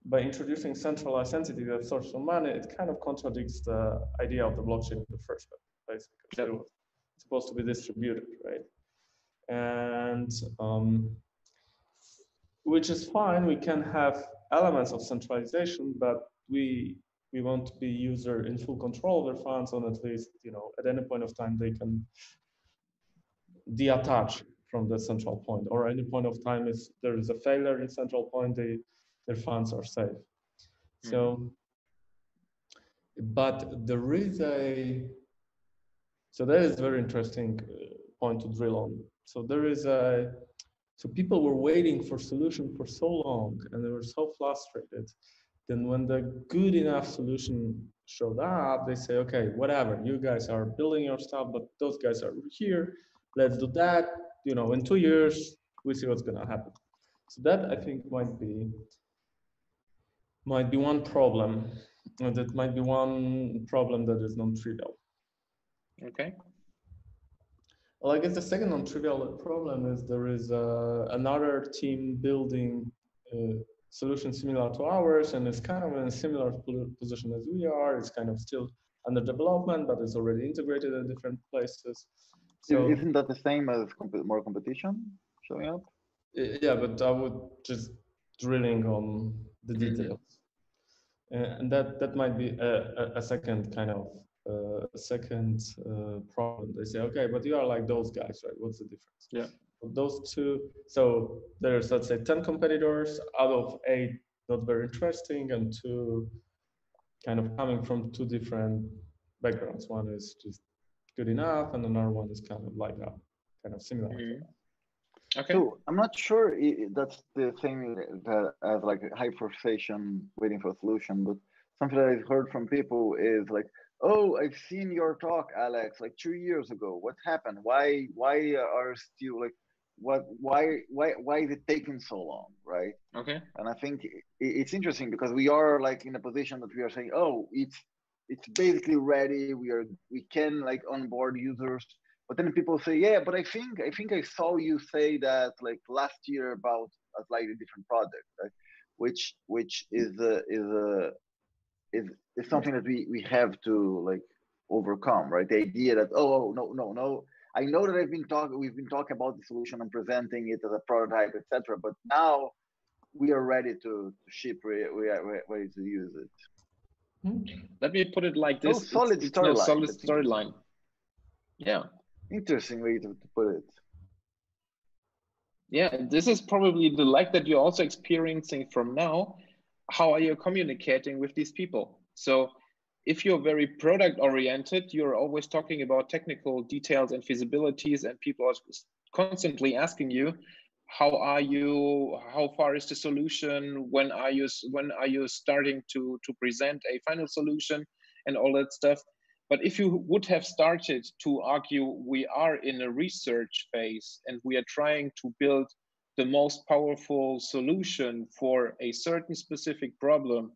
by introducing centralized entity that stores some money, it kind of contradicts the idea of the blockchain in the first place, because it was supposed to be distributed, right? And which is fine. We can have elements of centralization, but we want to be user in full control of their funds, and at least at any point of time they can detach from the central point, or any point of time if there is a failure in central point, their funds are safe. So, but there is so that is a very interesting point to drill on. So there is So people were waiting for solution for so long, and they were so frustrated. Then when the good enough solution showed up, they say, okay, whatever, you guys are building your stuff, but those guys are here. Let's do that. You know, in 2 years, we see what's gonna happen. So that I think might be one problem. That might be one problem that is non-trivial. Okay. Well, I guess the second non-trivial problem is there is another team building a solution similar to ours, and it's kind of in a similar position as we are. It's kind of still under development, but it's already integrated in different places. So Isn't that the same as more competition showing up? Yeah, but I would just drilling on the details. And that might be a second kind of problem. They say, okay, but you are like those guys, right? What's the difference? Yeah. But those two, so there's, let's say, 10 competitors, out of 8 not very interesting, and 2 kind of coming from 2 different backgrounds. One is just good enough, and another one is kind of like a kind of similar. Okay. So I'm not sure that's the thing that as like a high frustration waiting for a solution, but something that I've heard from people is like, oh, I've seen your talk, Alex, like 2 years ago. What happened? Why are still like why is it taking so long, right? Okay. And I think it's interesting because we are like in a position that we are saying, oh, it's basically ready. We can like onboard users. But then people say, yeah, but I think I saw you say that like last year about a slightly different project, right? Which is something that we have to like overcome, right? The idea that no, I know that we've been talking about the solution and presenting it as a prototype, etc. But now we are ready to ship. We are ready to use it. Let me put it like this: solid storyline. No solid storyline. Yeah. Interesting way to put it. Yeah, this is probably the lag that you're also experiencing from now. How are you communicating with these people? So if you're very product oriented, you're always talking about technical details and feasibilities, and people are constantly asking you, how are you, how far is the solution, when are you starting to present a final solution and all that stuff. But if you would have started to argue, we are in a research phase and we are trying to build the most powerful solution for a certain specific problem,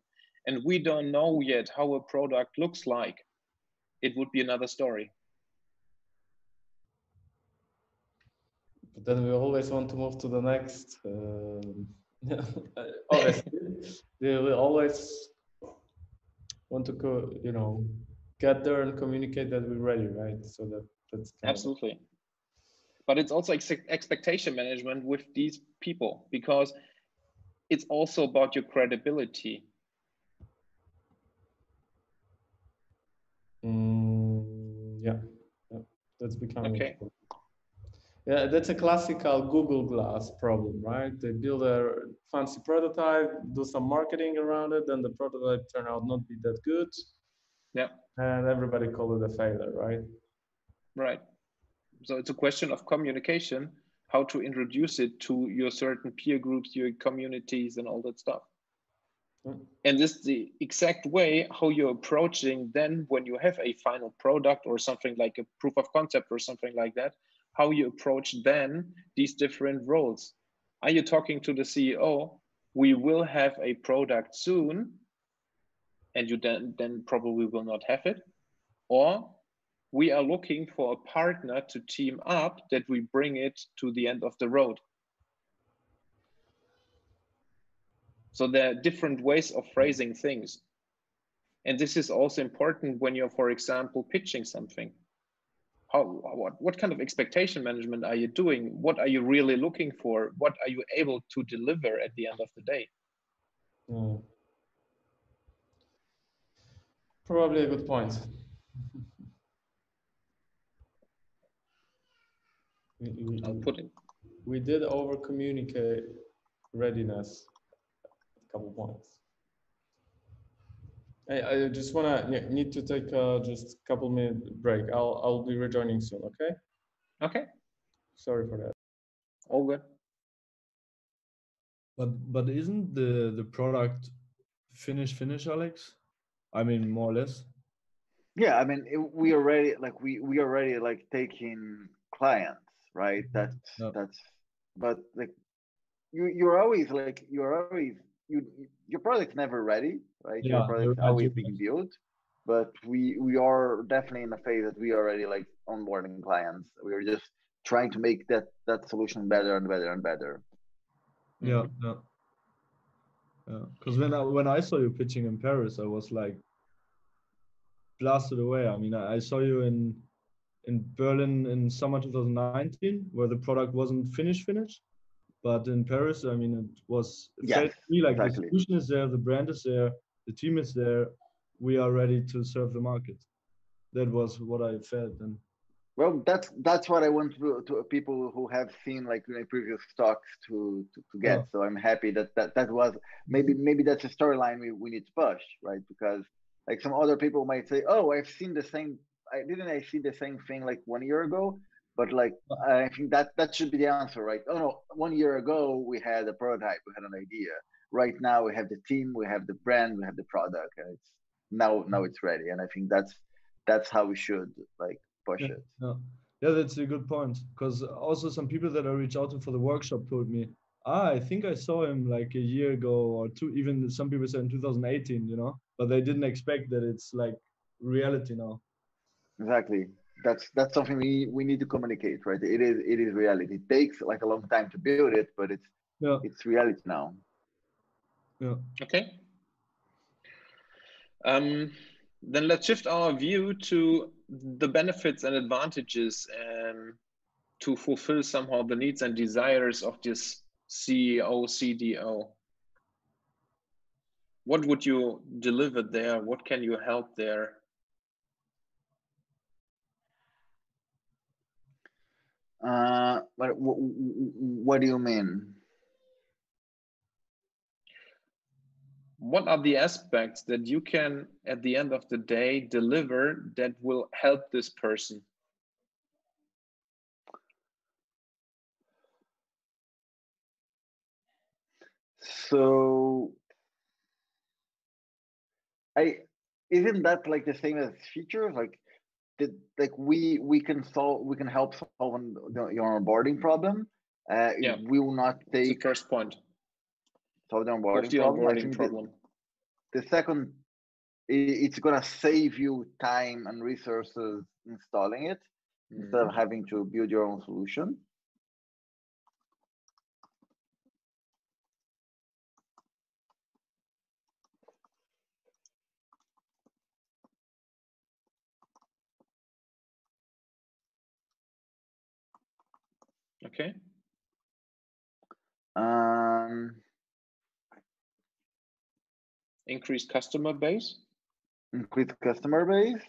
and we don't know yet how a product looks like, it would be another story. But then we always want to move to the next. Obviously, they will always want to get there and communicate that we're ready, right? So that's absolutely. But it's also expectation management with these people, because it's also about your credibility. Yeah, that's becoming okay. Yeah, that's a classical Google Glass problem, right? They build a fancy prototype, do some marketing around it, then the prototype turn out not be that good. Yeah. And everybody call it a failure, right? Right. So it's a question of communication, how to introduce it to your certain peer groups, your communities, and all that stuff. And this is the exact way how you're approaching then when you have a final product or something like a proof of concept or something like that, how you approach then these different roles. Are you talking to the CEO, we will have a product soon, and you then probably will not have it? Or we are looking for a partner to team up that we bring it to the end of the road. So there are different ways of phrasing things. And this is also important when you're, for example, pitching something. What kind of expectation management are you doing? What are you really looking for? What are you able to deliver at the end of the day? Probably a good point. I'll put it. We did over communicate readiness a couple points. I just need to take just a couple minute break. I'll be rejoining soon. Okay. Okay. Sorry for that. All good. But isn't the product finish, Alex? I mean, more or less. Yeah, I mean, we already like we already like taking clients, right? Yeah. That's but like you're always like you your product's never ready, right? Your Yeah, you're product's right. always being built, but we are definitely in a phase that we already like onboarding clients. We're just trying to make that solution better and better and better. Yeah, yeah, yeah. Because when I saw you pitching in Paris, I was like blasted away. I mean, I saw you in Berlin in summer 2019, where the product wasn't finished. But in Paris, I mean, it felt Yes, to me like the exactly. solution is there, the brand is there, the team is there. We are ready to serve the market. That was what I felt. And Well, that's what I want to people who have seen like my previous talks to yeah, get. So I'm happy that was maybe that's a storyline we need to push, right? Because like some other people might say, oh, I've seen the same. I see the same thing like 1 year ago, but like I think that should be the answer, right? Oh no, 1 year ago we had a prototype, we had an idea. Right now we have the team, we have the brand, we have the product, and it's now it's ready. And I think that's how we should like push yeah, it. yeah, yeah. That's a good point. Because also some people that I reached out to for the workshop told me, I think I saw him like a year ago or two. Even some people said in 2018, but they didn't expect that it's like reality now. Exactly. That's something we need to communicate, right? It is reality. It takes like a long time to build it, but Yeah, it's reality now. yeah. Okay. Then let's shift our view to the benefits and advantages to fulfill somehow the needs and desires of this CEO, CDO. What would you deliver there? What can you help there? But what do you mean? What are the aspects that you can, at the end of the day, deliver that will help this person? So isn't that like the same as features? Like we can help solve your onboarding problem. Yeah, We will not it's the take first point solve the of onboarding the problem. I onboarding think problem. the second, it's gonna save you time and resources installing it instead of having to build your own solution. Okay. Increased customer base. Increase customer base.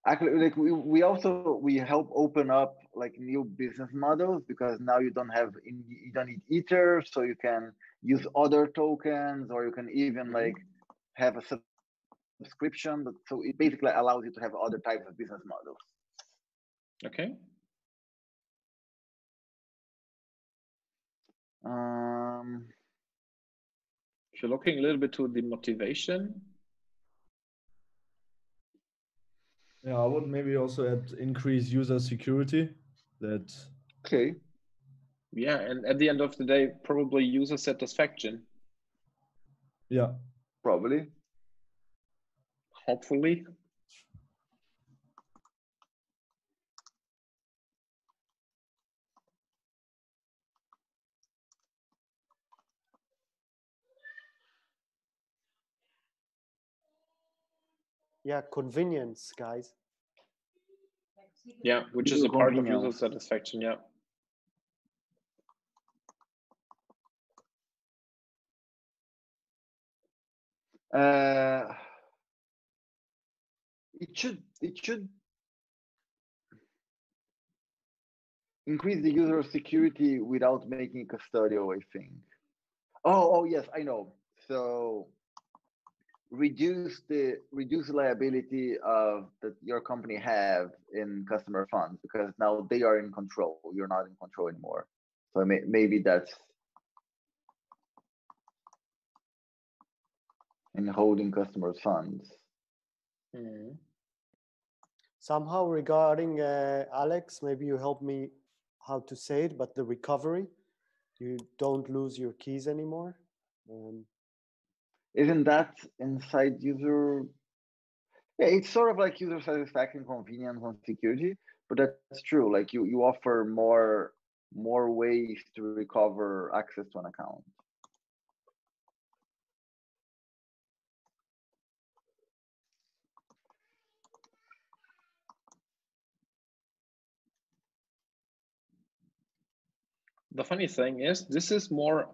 Actually, like we also help open up like new business models, because now you don't need Ether, so you can use other tokens, or you can even like have a subscription. So it basically allows you to have other types of business models. Okay. If you're looking a little bit to the motivation. Yeah, I would maybe also add increase user security. Okay. Yeah, and at the end of the day, probably user satisfaction. Yeah. Probably. Hopefully. Yeah, convenience, guys. Yeah, which is a part of user satisfaction. Yeah. It should increase the user security without making it custodial, I think. Oh yes, I know. So reduce the liability of that your company have in customer funds, because now they are in control. You're not in control anymore. So maybe that's in holding customers' funds. Mm-hmm. Somehow regarding Alex, maybe you help me how to say it, but the recovery, you don't lose your keys anymore. Isn't that inside user? Yeah, it's sort of like user satisfaction, convenience, and security. But that's true. Like you offer more ways to recover access to an account. The funny thing is, this is more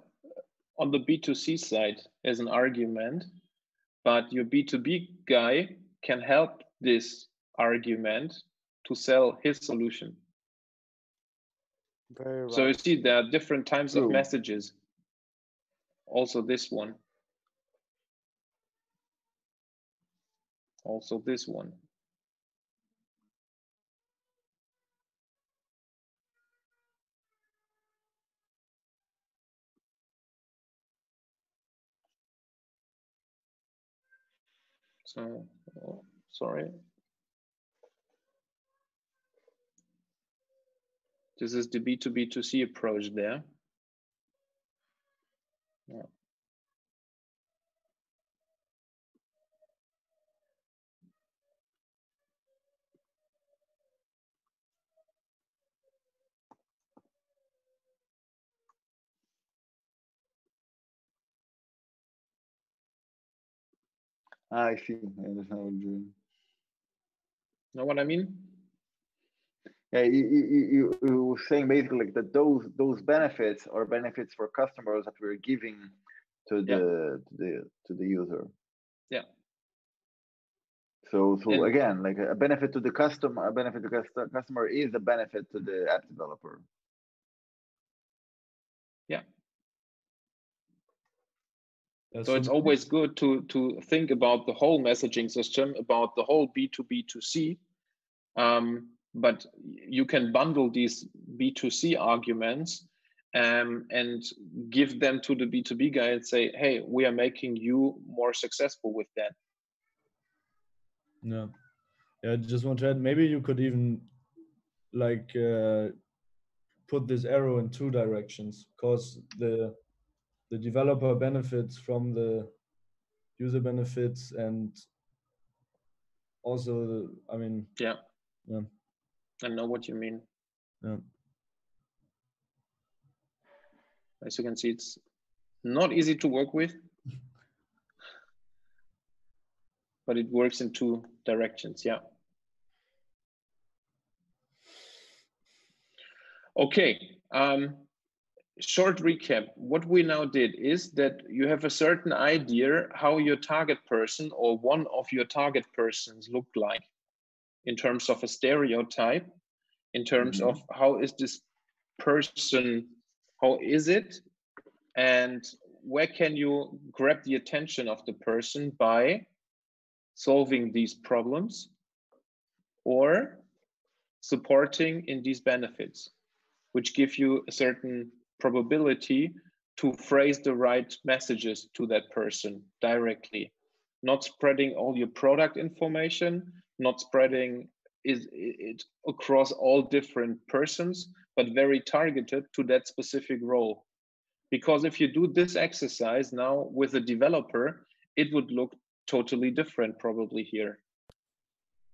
on the B2C side as an argument, but your B2B guy can help this argument to sell his solution. Very right. So you see, there are different types True. of messages. Also this one. Also this one. So, oh, sorry. This is the B2B2C approach there. Yeah. I see. I understand what you're doing. Know what I mean? Yeah, you were saying basically like that those benefits are benefits for customers that we're giving to the user. Yeah. So And again, like a benefit to the customer, a benefit to the customer is a benefit to the app developer. yeah. Yeah, So it's always good to think about the whole messaging system, about the whole B2B2C. But you can bundle these B2C arguments and give them to the B2B guy and say, hey, we are making you more successful with that. Yeah. Yeah, I just want to add, maybe you could even like put this arrow in two directions, because the developer benefits from the user benefits, and also, I mean, Yeah. Yeah. I know what you mean. Yeah. As you can see, it's not easy to work with, but it works in two directions. Yeah. Okay. Short recap. What we now did is that you have a certain idea how your target person or one of your target persons look like in terms of a stereotype, in terms of how is this person, how is it, and where can you grab the attention of the person by solving these problems or supporting in these benefits, which give you a certain probability to phrase the right messages to that person directly, not spreading all your product information, not spreading it across all different persons, but very targeted to that specific role. Because if you do this exercise now with a developer, it would look totally different probably here.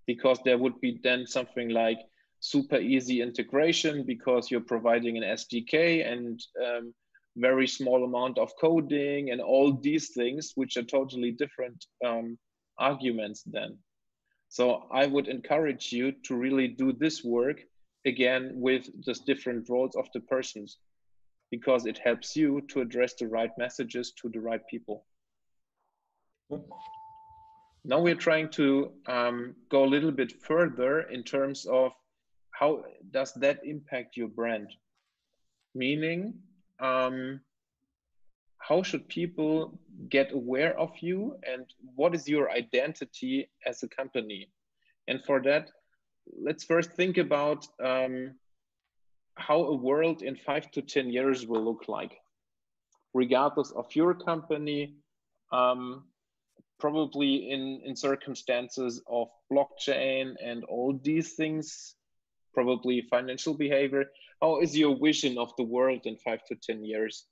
Because there would be then something like super easy integration because you're providing an SDK and very small amount of coding and all these things, which are totally different arguments then. So I would encourage you to really do this work again with just different roles of the persons, because it helps you to address the right messages to the right people. Now we're trying to go a little bit further in terms of how does that impact your brand? Meaning, how should people get aware of you, and what is your identity as a company? And for that, let's first think about how a world in 5 to 10 years will look like, regardless of your company, probably in circumstances of blockchain and all these things, probably financial behavior. How is your vision of the world in 5 to 10 years?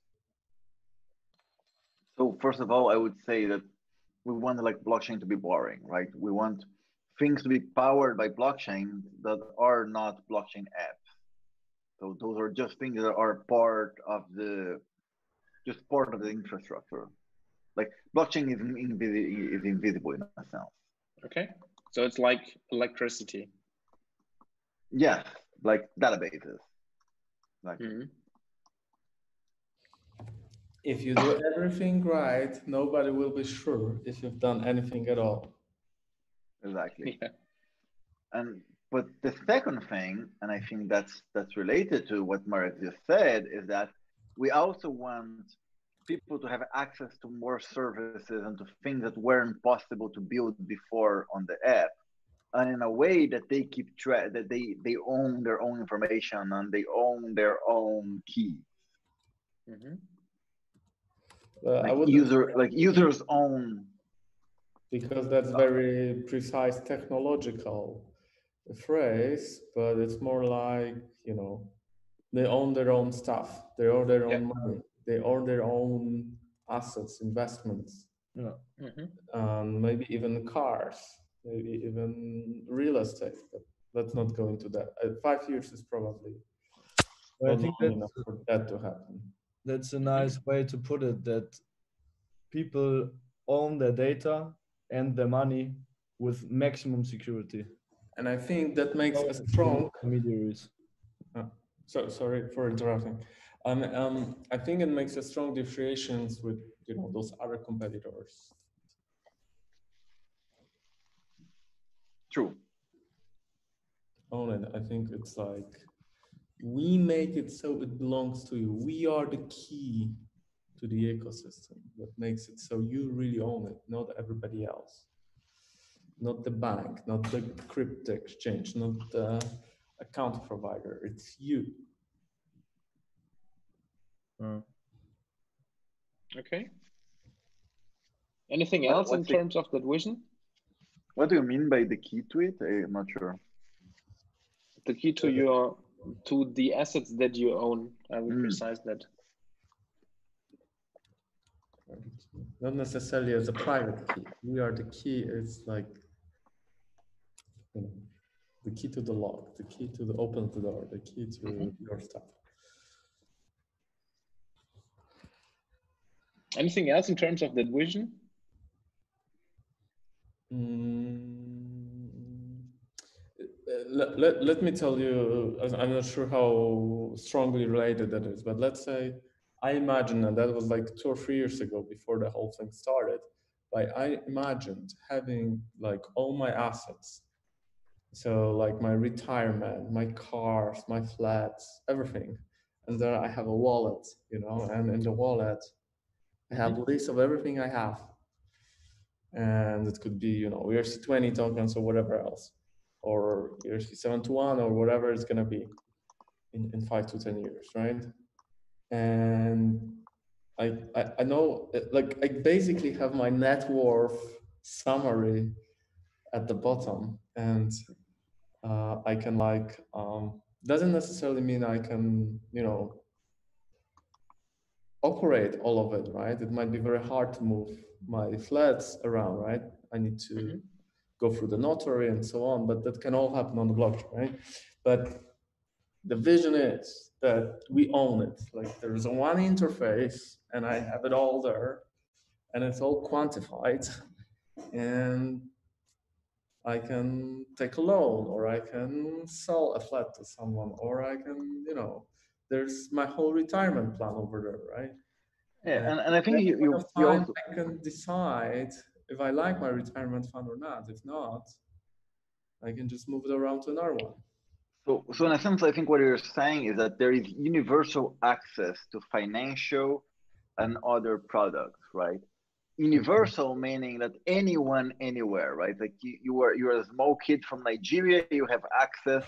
So first of all, I would say that we want like blockchain to be boring, right? We want things to be powered by blockchain that are not blockchain apps. So those are just things that are part of the infrastructure. Like blockchain is invisible in a sense. Okay, so it's like electricity. Yes, like databases. Like If you do everything right, nobody will be sure if you've done anything at all. Exactly. Yeah. But the second thing, and I think that's related to what Marek just said, is that we also want people to have access to more services and to things that weren't possible to build before on the app, and in a way that they keep track, that they own their own information and they own their own keys. Users own. Because that's very precise technological phrase, but it's more like, you know, they own their own stuff, they own their own money, they own their own assets, investments, maybe even cars, maybe even real estate. But let's not go into that. 5 years is probably not long enough for that to happen. That's a nice way to put it, that people own their data and their money with maximum security. And I think that makes a strong intermediaries. So sorry for interrupting. I think it makes a strong differentiations with, you know, those other competitors. True. Own it. I think it's like we make it so it belongs to you. We are the key to the ecosystem that makes it so you really own it, not everybody else. Not the bank, not the crypto exchange, not the account provider. It's you. Okay. Anything else in terms of that vision? What do you mean by the key to it? I'm not sure. The key to the assets that you own. I would precise that. Not necessarily as a private key. We are the key. It's like, you know, the key to the lock, the key to the open the door, the key to your stuff. Anything else in terms of that vision? Let me tell you, I'm not sure how strongly related that is, but let's say I imagine, and that was like 2 or 3 years ago before the whole thing started, like I imagined having like all my assets. So like my retirement, my cars, my flats, everything. And then I have a wallet, you know, and in the wallet, I have a list of everything I have. And it could be, you know, ERC20 tokens or whatever else, or ERC721 or whatever it's going to be in 5 to 10 years, right? And I know, like, I basically have my net worth summary at the bottom, and I can like, doesn't necessarily mean I can, you know, operate all of it, right? It might be very hard to move my flats around, right? I need to go through the notary and so on, but that can all happen on the blockchain, right? But the vision is that we own it. Like there's a one interface and I have it all there and it's all quantified, and I can take a loan, or I can sell a flat to someone, or I can, you know, there's my whole retirement plan over there, right? Yeah, and I think you also, I can decide if I like my retirement fund or not. If not, I can just move it around to another one. So in a sense, I think what you're saying is that there is universal access to financial and other products, right? Universal meaning that anyone, anywhere, right? Like you're a small kid from Nigeria, you have access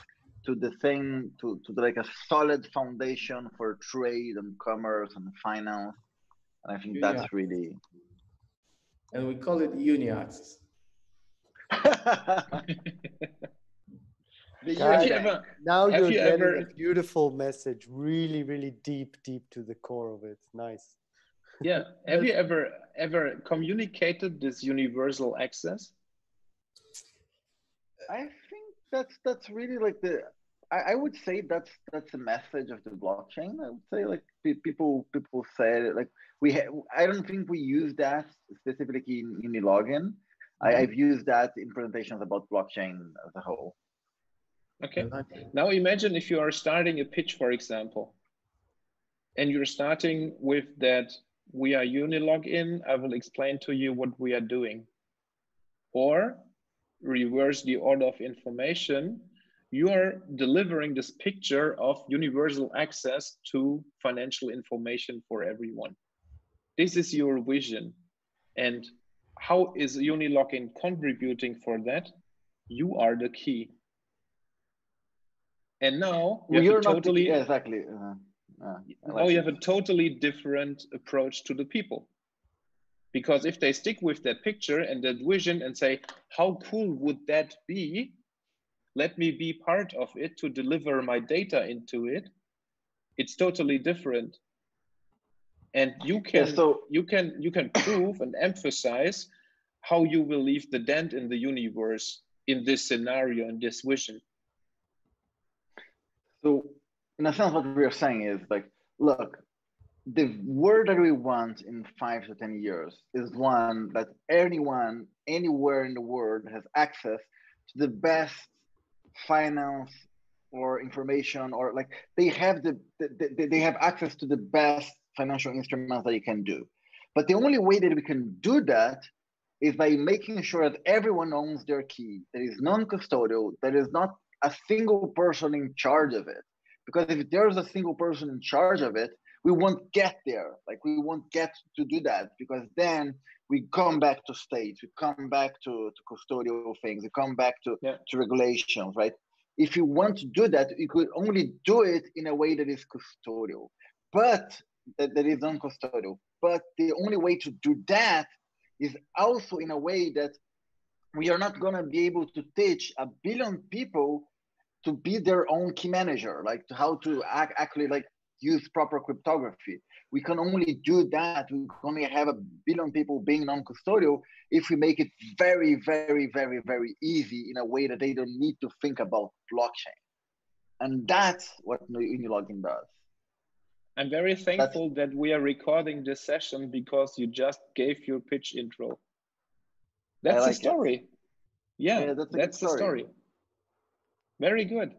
to the thing, to like a solid foundation for trade and commerce and finance. And I think that's really. And we call it uni access. Now you're getting a beautiful message, really, really deep to the core of it. Nice. Yeah. Have you ever communicated this universal access? I think that's really like I would say that's the message of the blockchain. I would say like people say like I don't think we use that specifically in Unilogin. I've used that in presentations about blockchain as a whole. Okay. Now imagine if you are starting a pitch, for example, and you're starting with that we are Unilogin. I will explain to you what we are doing. Or reverse the order of information. You are delivering this picture of universal access to financial information for everyone. This is your vision. And how is Unilogin contributing for that? You are the key. And now you have you have a totally different approach to the people. Because if they stick with that picture and that vision and say, how cool would that be? Let me be part of it to deliver my data into it. It's totally different. And you can prove and emphasize how you will leave the dent in the universe in this scenario, in this vision. So in a sense, what we are saying is like, look, the world that we want in 5 to 10 years is one that anyone, anywhere in the world has access to the best finance or information, or like they have they have access to the best financial instruments that you can do. But the only way that we can do that is by making sure that everyone owns their key, that is non-custodial, that is not a single person in charge of it. Because if there's a single person in charge of it, we won't get there. Like we won't get to do that, because then we come back to states, we come back to custodial things, we come back to regulations, right? If you want to do that, you could only do it in a way that is custodial, but that is non-custodial. But the only way to do that is also in a way that we are not going to be able to teach 1 billion people to be their own key manager, like how to actually like use proper cryptography. We can only do that. We can only have 1 billion people being non-custodial if we make it very, very, very, very easy in a way that they don't need to think about blockchain. And that's what Unilogin does. I'm very thankful that we are recording this session, because you just gave your pitch intro. That's the story. Yeah, that's the story. Very good.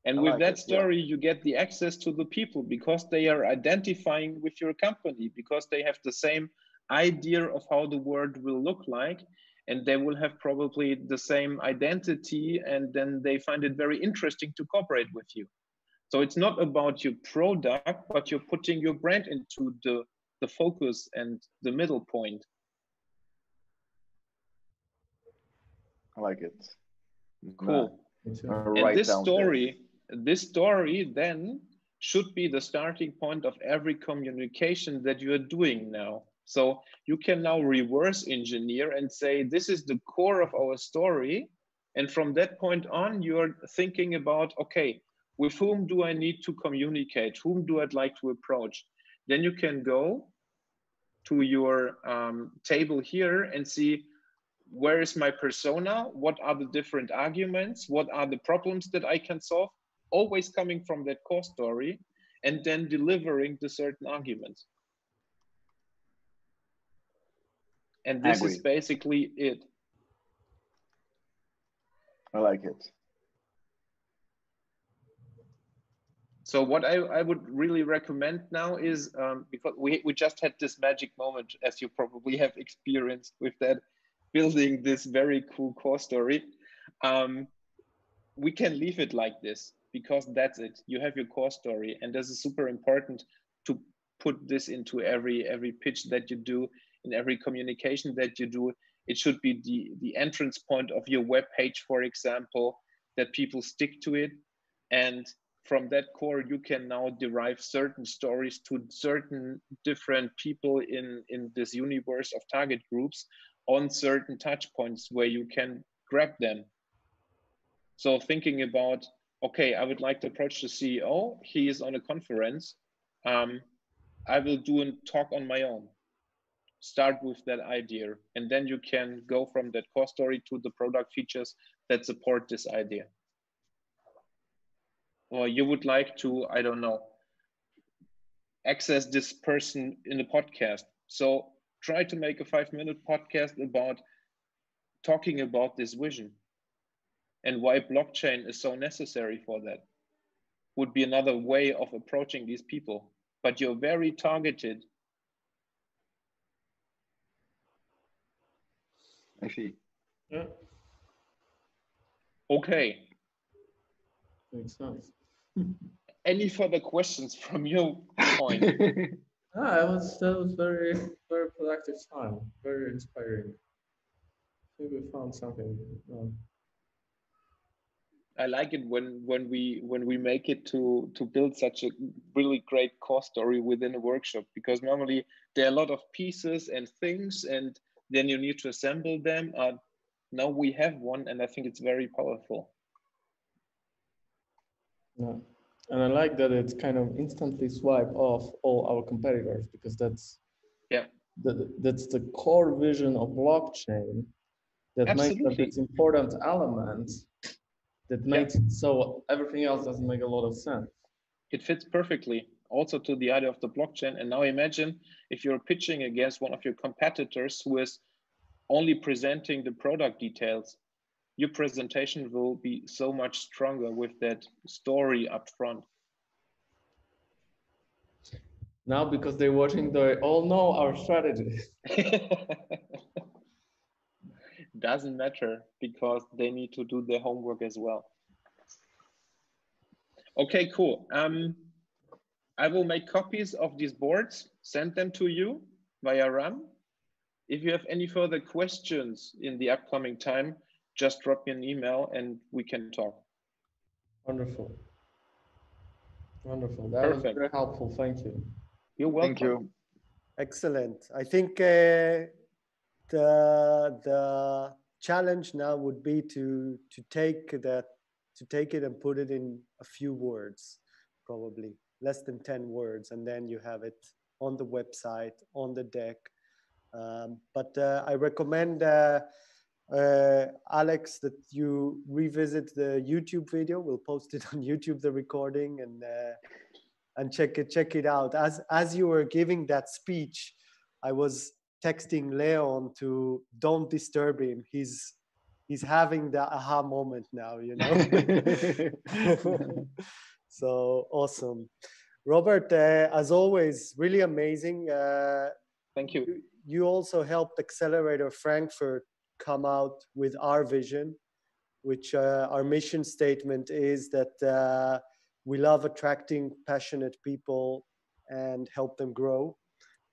And with that story, you get the access to the people, because they are identifying with your company, because they have the same idea of how the world will look like, and they will have probably the same identity, and then they find it very interesting to cooperate with you. So it's not about your product, but you're putting your brand into the focus and the middle point. I like it. Cool. And this story then should be the starting point of every communication that you are doing now. So you can now reverse engineer and say, this is the core of our story. And from that point on, you're thinking about, okay, with whom do I need to communicate? Whom do I like to approach? Then you can go to your table here and see, where is my persona? What are the different arguments? What are the problems that I can solve? Always coming from that core story, and then delivering the certain arguments. And this is basically it. I like it. So what I would really recommend now is, because we just had this magic moment, as you probably have experienced with that, building this very cool core story. We can leave it like this, because that's it. You have your core story, and this is super important to put this into every pitch that you do, in every communication that you do. It should be the entrance point of your web page, for example, that people stick to it. And from that core, you can now derive certain stories to certain different people in this universe of target groups on certain touch points where you can grab them. So thinking about, okay, I would like to approach the CEO. He is on a conference. I will do a talk on my own. Start with that idea, and then you can go from that core story to the product features that support this idea. Or you would like to, I don't know, access this person in a podcast. So try to make a 5-minute podcast about talking about this vision and why blockchain is so necessary for that. Would be another way of approaching these people, but you're very targeted. I see. Yeah, Okay. makes sense. Any further questions from your point? That was very, very productive time, very inspiring. I think we found something. I like it when we make it to build such a really great core story within a workshop, because normally there are a lot of pieces and things, and then you need to assemble them. Now we have one, and I think it's very powerful. Yeah. And I like that it's kind of instantly swipe off all our competitors, because that's the core vision of blockchain that makes up its important elements that makes it so everything else doesn't make a lot of sense. It fits perfectly also to the idea of the blockchain. And now imagine if you're pitching against one of your competitors who is only presenting the product details. Your presentation will be so much stronger with that story up front. Now, because they're watching, they all know our strategy. Doesn't matter, because they need to do their homework as well. Okay, cool. I will make copies of these boards, send them to you via RAM. If you have any further questions in the upcoming time, just drop me an email and we can talk. Wonderful. Wonderful. That was very helpful. Thank you. You're welcome. Thank you. Excellent. I think the challenge now would be to take it and put it in a few words, probably less than 10 words, and then you have it on the website, on the deck. But I recommend, Alex, that you revisit the YouTube video. We'll post it on YouTube, the recording, and check it out. As you were giving that speech, I was texting Leon to don't disturb him. He's having the aha moment now, you know. So awesome. Robert, as always, really amazing. Thank you. You also helped Accelerator Frankfurt come out with our vision, which our mission statement is that we love attracting passionate people and help them grow,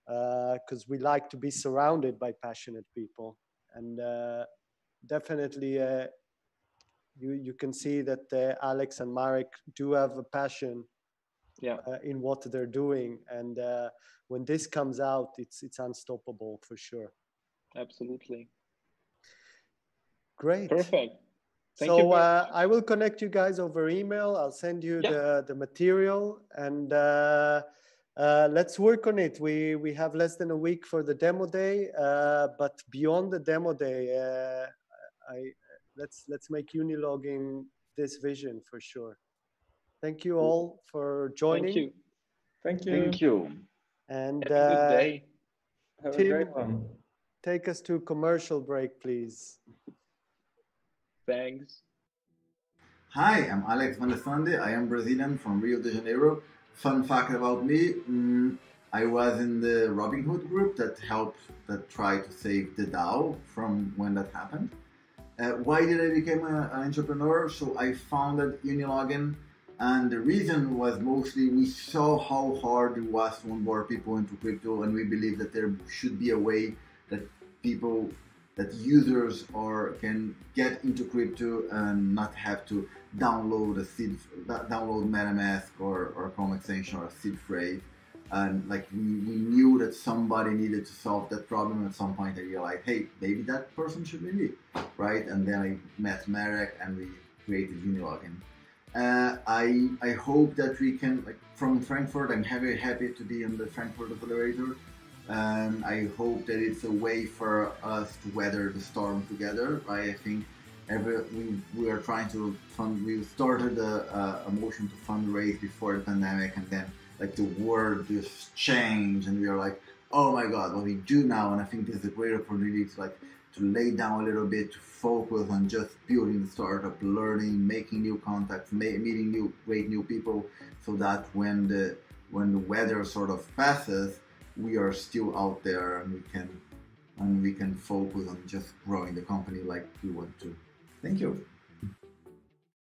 because we like to be surrounded by passionate people. And definitely you can see that Alex and Marek do have a passion in what they're doing. And when this comes out, it's unstoppable for sure. Absolutely. Great. Perfect. Thank so you I will connect you guys over email. I'll send you the material, and let's work on it. We have less than a week for the demo day, but beyond the demo day, let's make Unilogin this vision for sure. Thank you all for joining. Thank you. Thank you. Thank you. And have a good day. Have Tim, a great one. Take us to commercial break, please. Thanks. Hi, I'm Alex Manesande. I am Brazilian from Rio de Janeiro. Fun fact about me, I was in the Robinhood group that tried to save the DAO from when that happened. Why did I become an entrepreneur? So I founded Unilogin And the reason was mostly we saw how hard it was to onboard people into crypto, and we believe that there should be a way that people, that users can get into crypto and not have to download MetaMask or Chrome extension or a seed phrase. And like we knew that somebody needed to solve that problem at some point. I realized, hey, maybe that person should be me, right? And then I met Marek and we created Unilogin. I hope that we can, like, from Frankfurt, I'm very happy to be on the Frankfurt Accelerator. And I hope that it's a way for us to weather the storm together, right? I think we are trying to fund, we started a motion to fundraise before the pandemic, and then like the world just changed and we are like, oh my God, what we do now? And I think this is a great opportunity to lay down a little bit, to focus on just building the startup, learning, making new contacts, meeting great new people, so that when the weather sort of passes, we are still out there and we can focus on just growing the company like we want to. Thank you.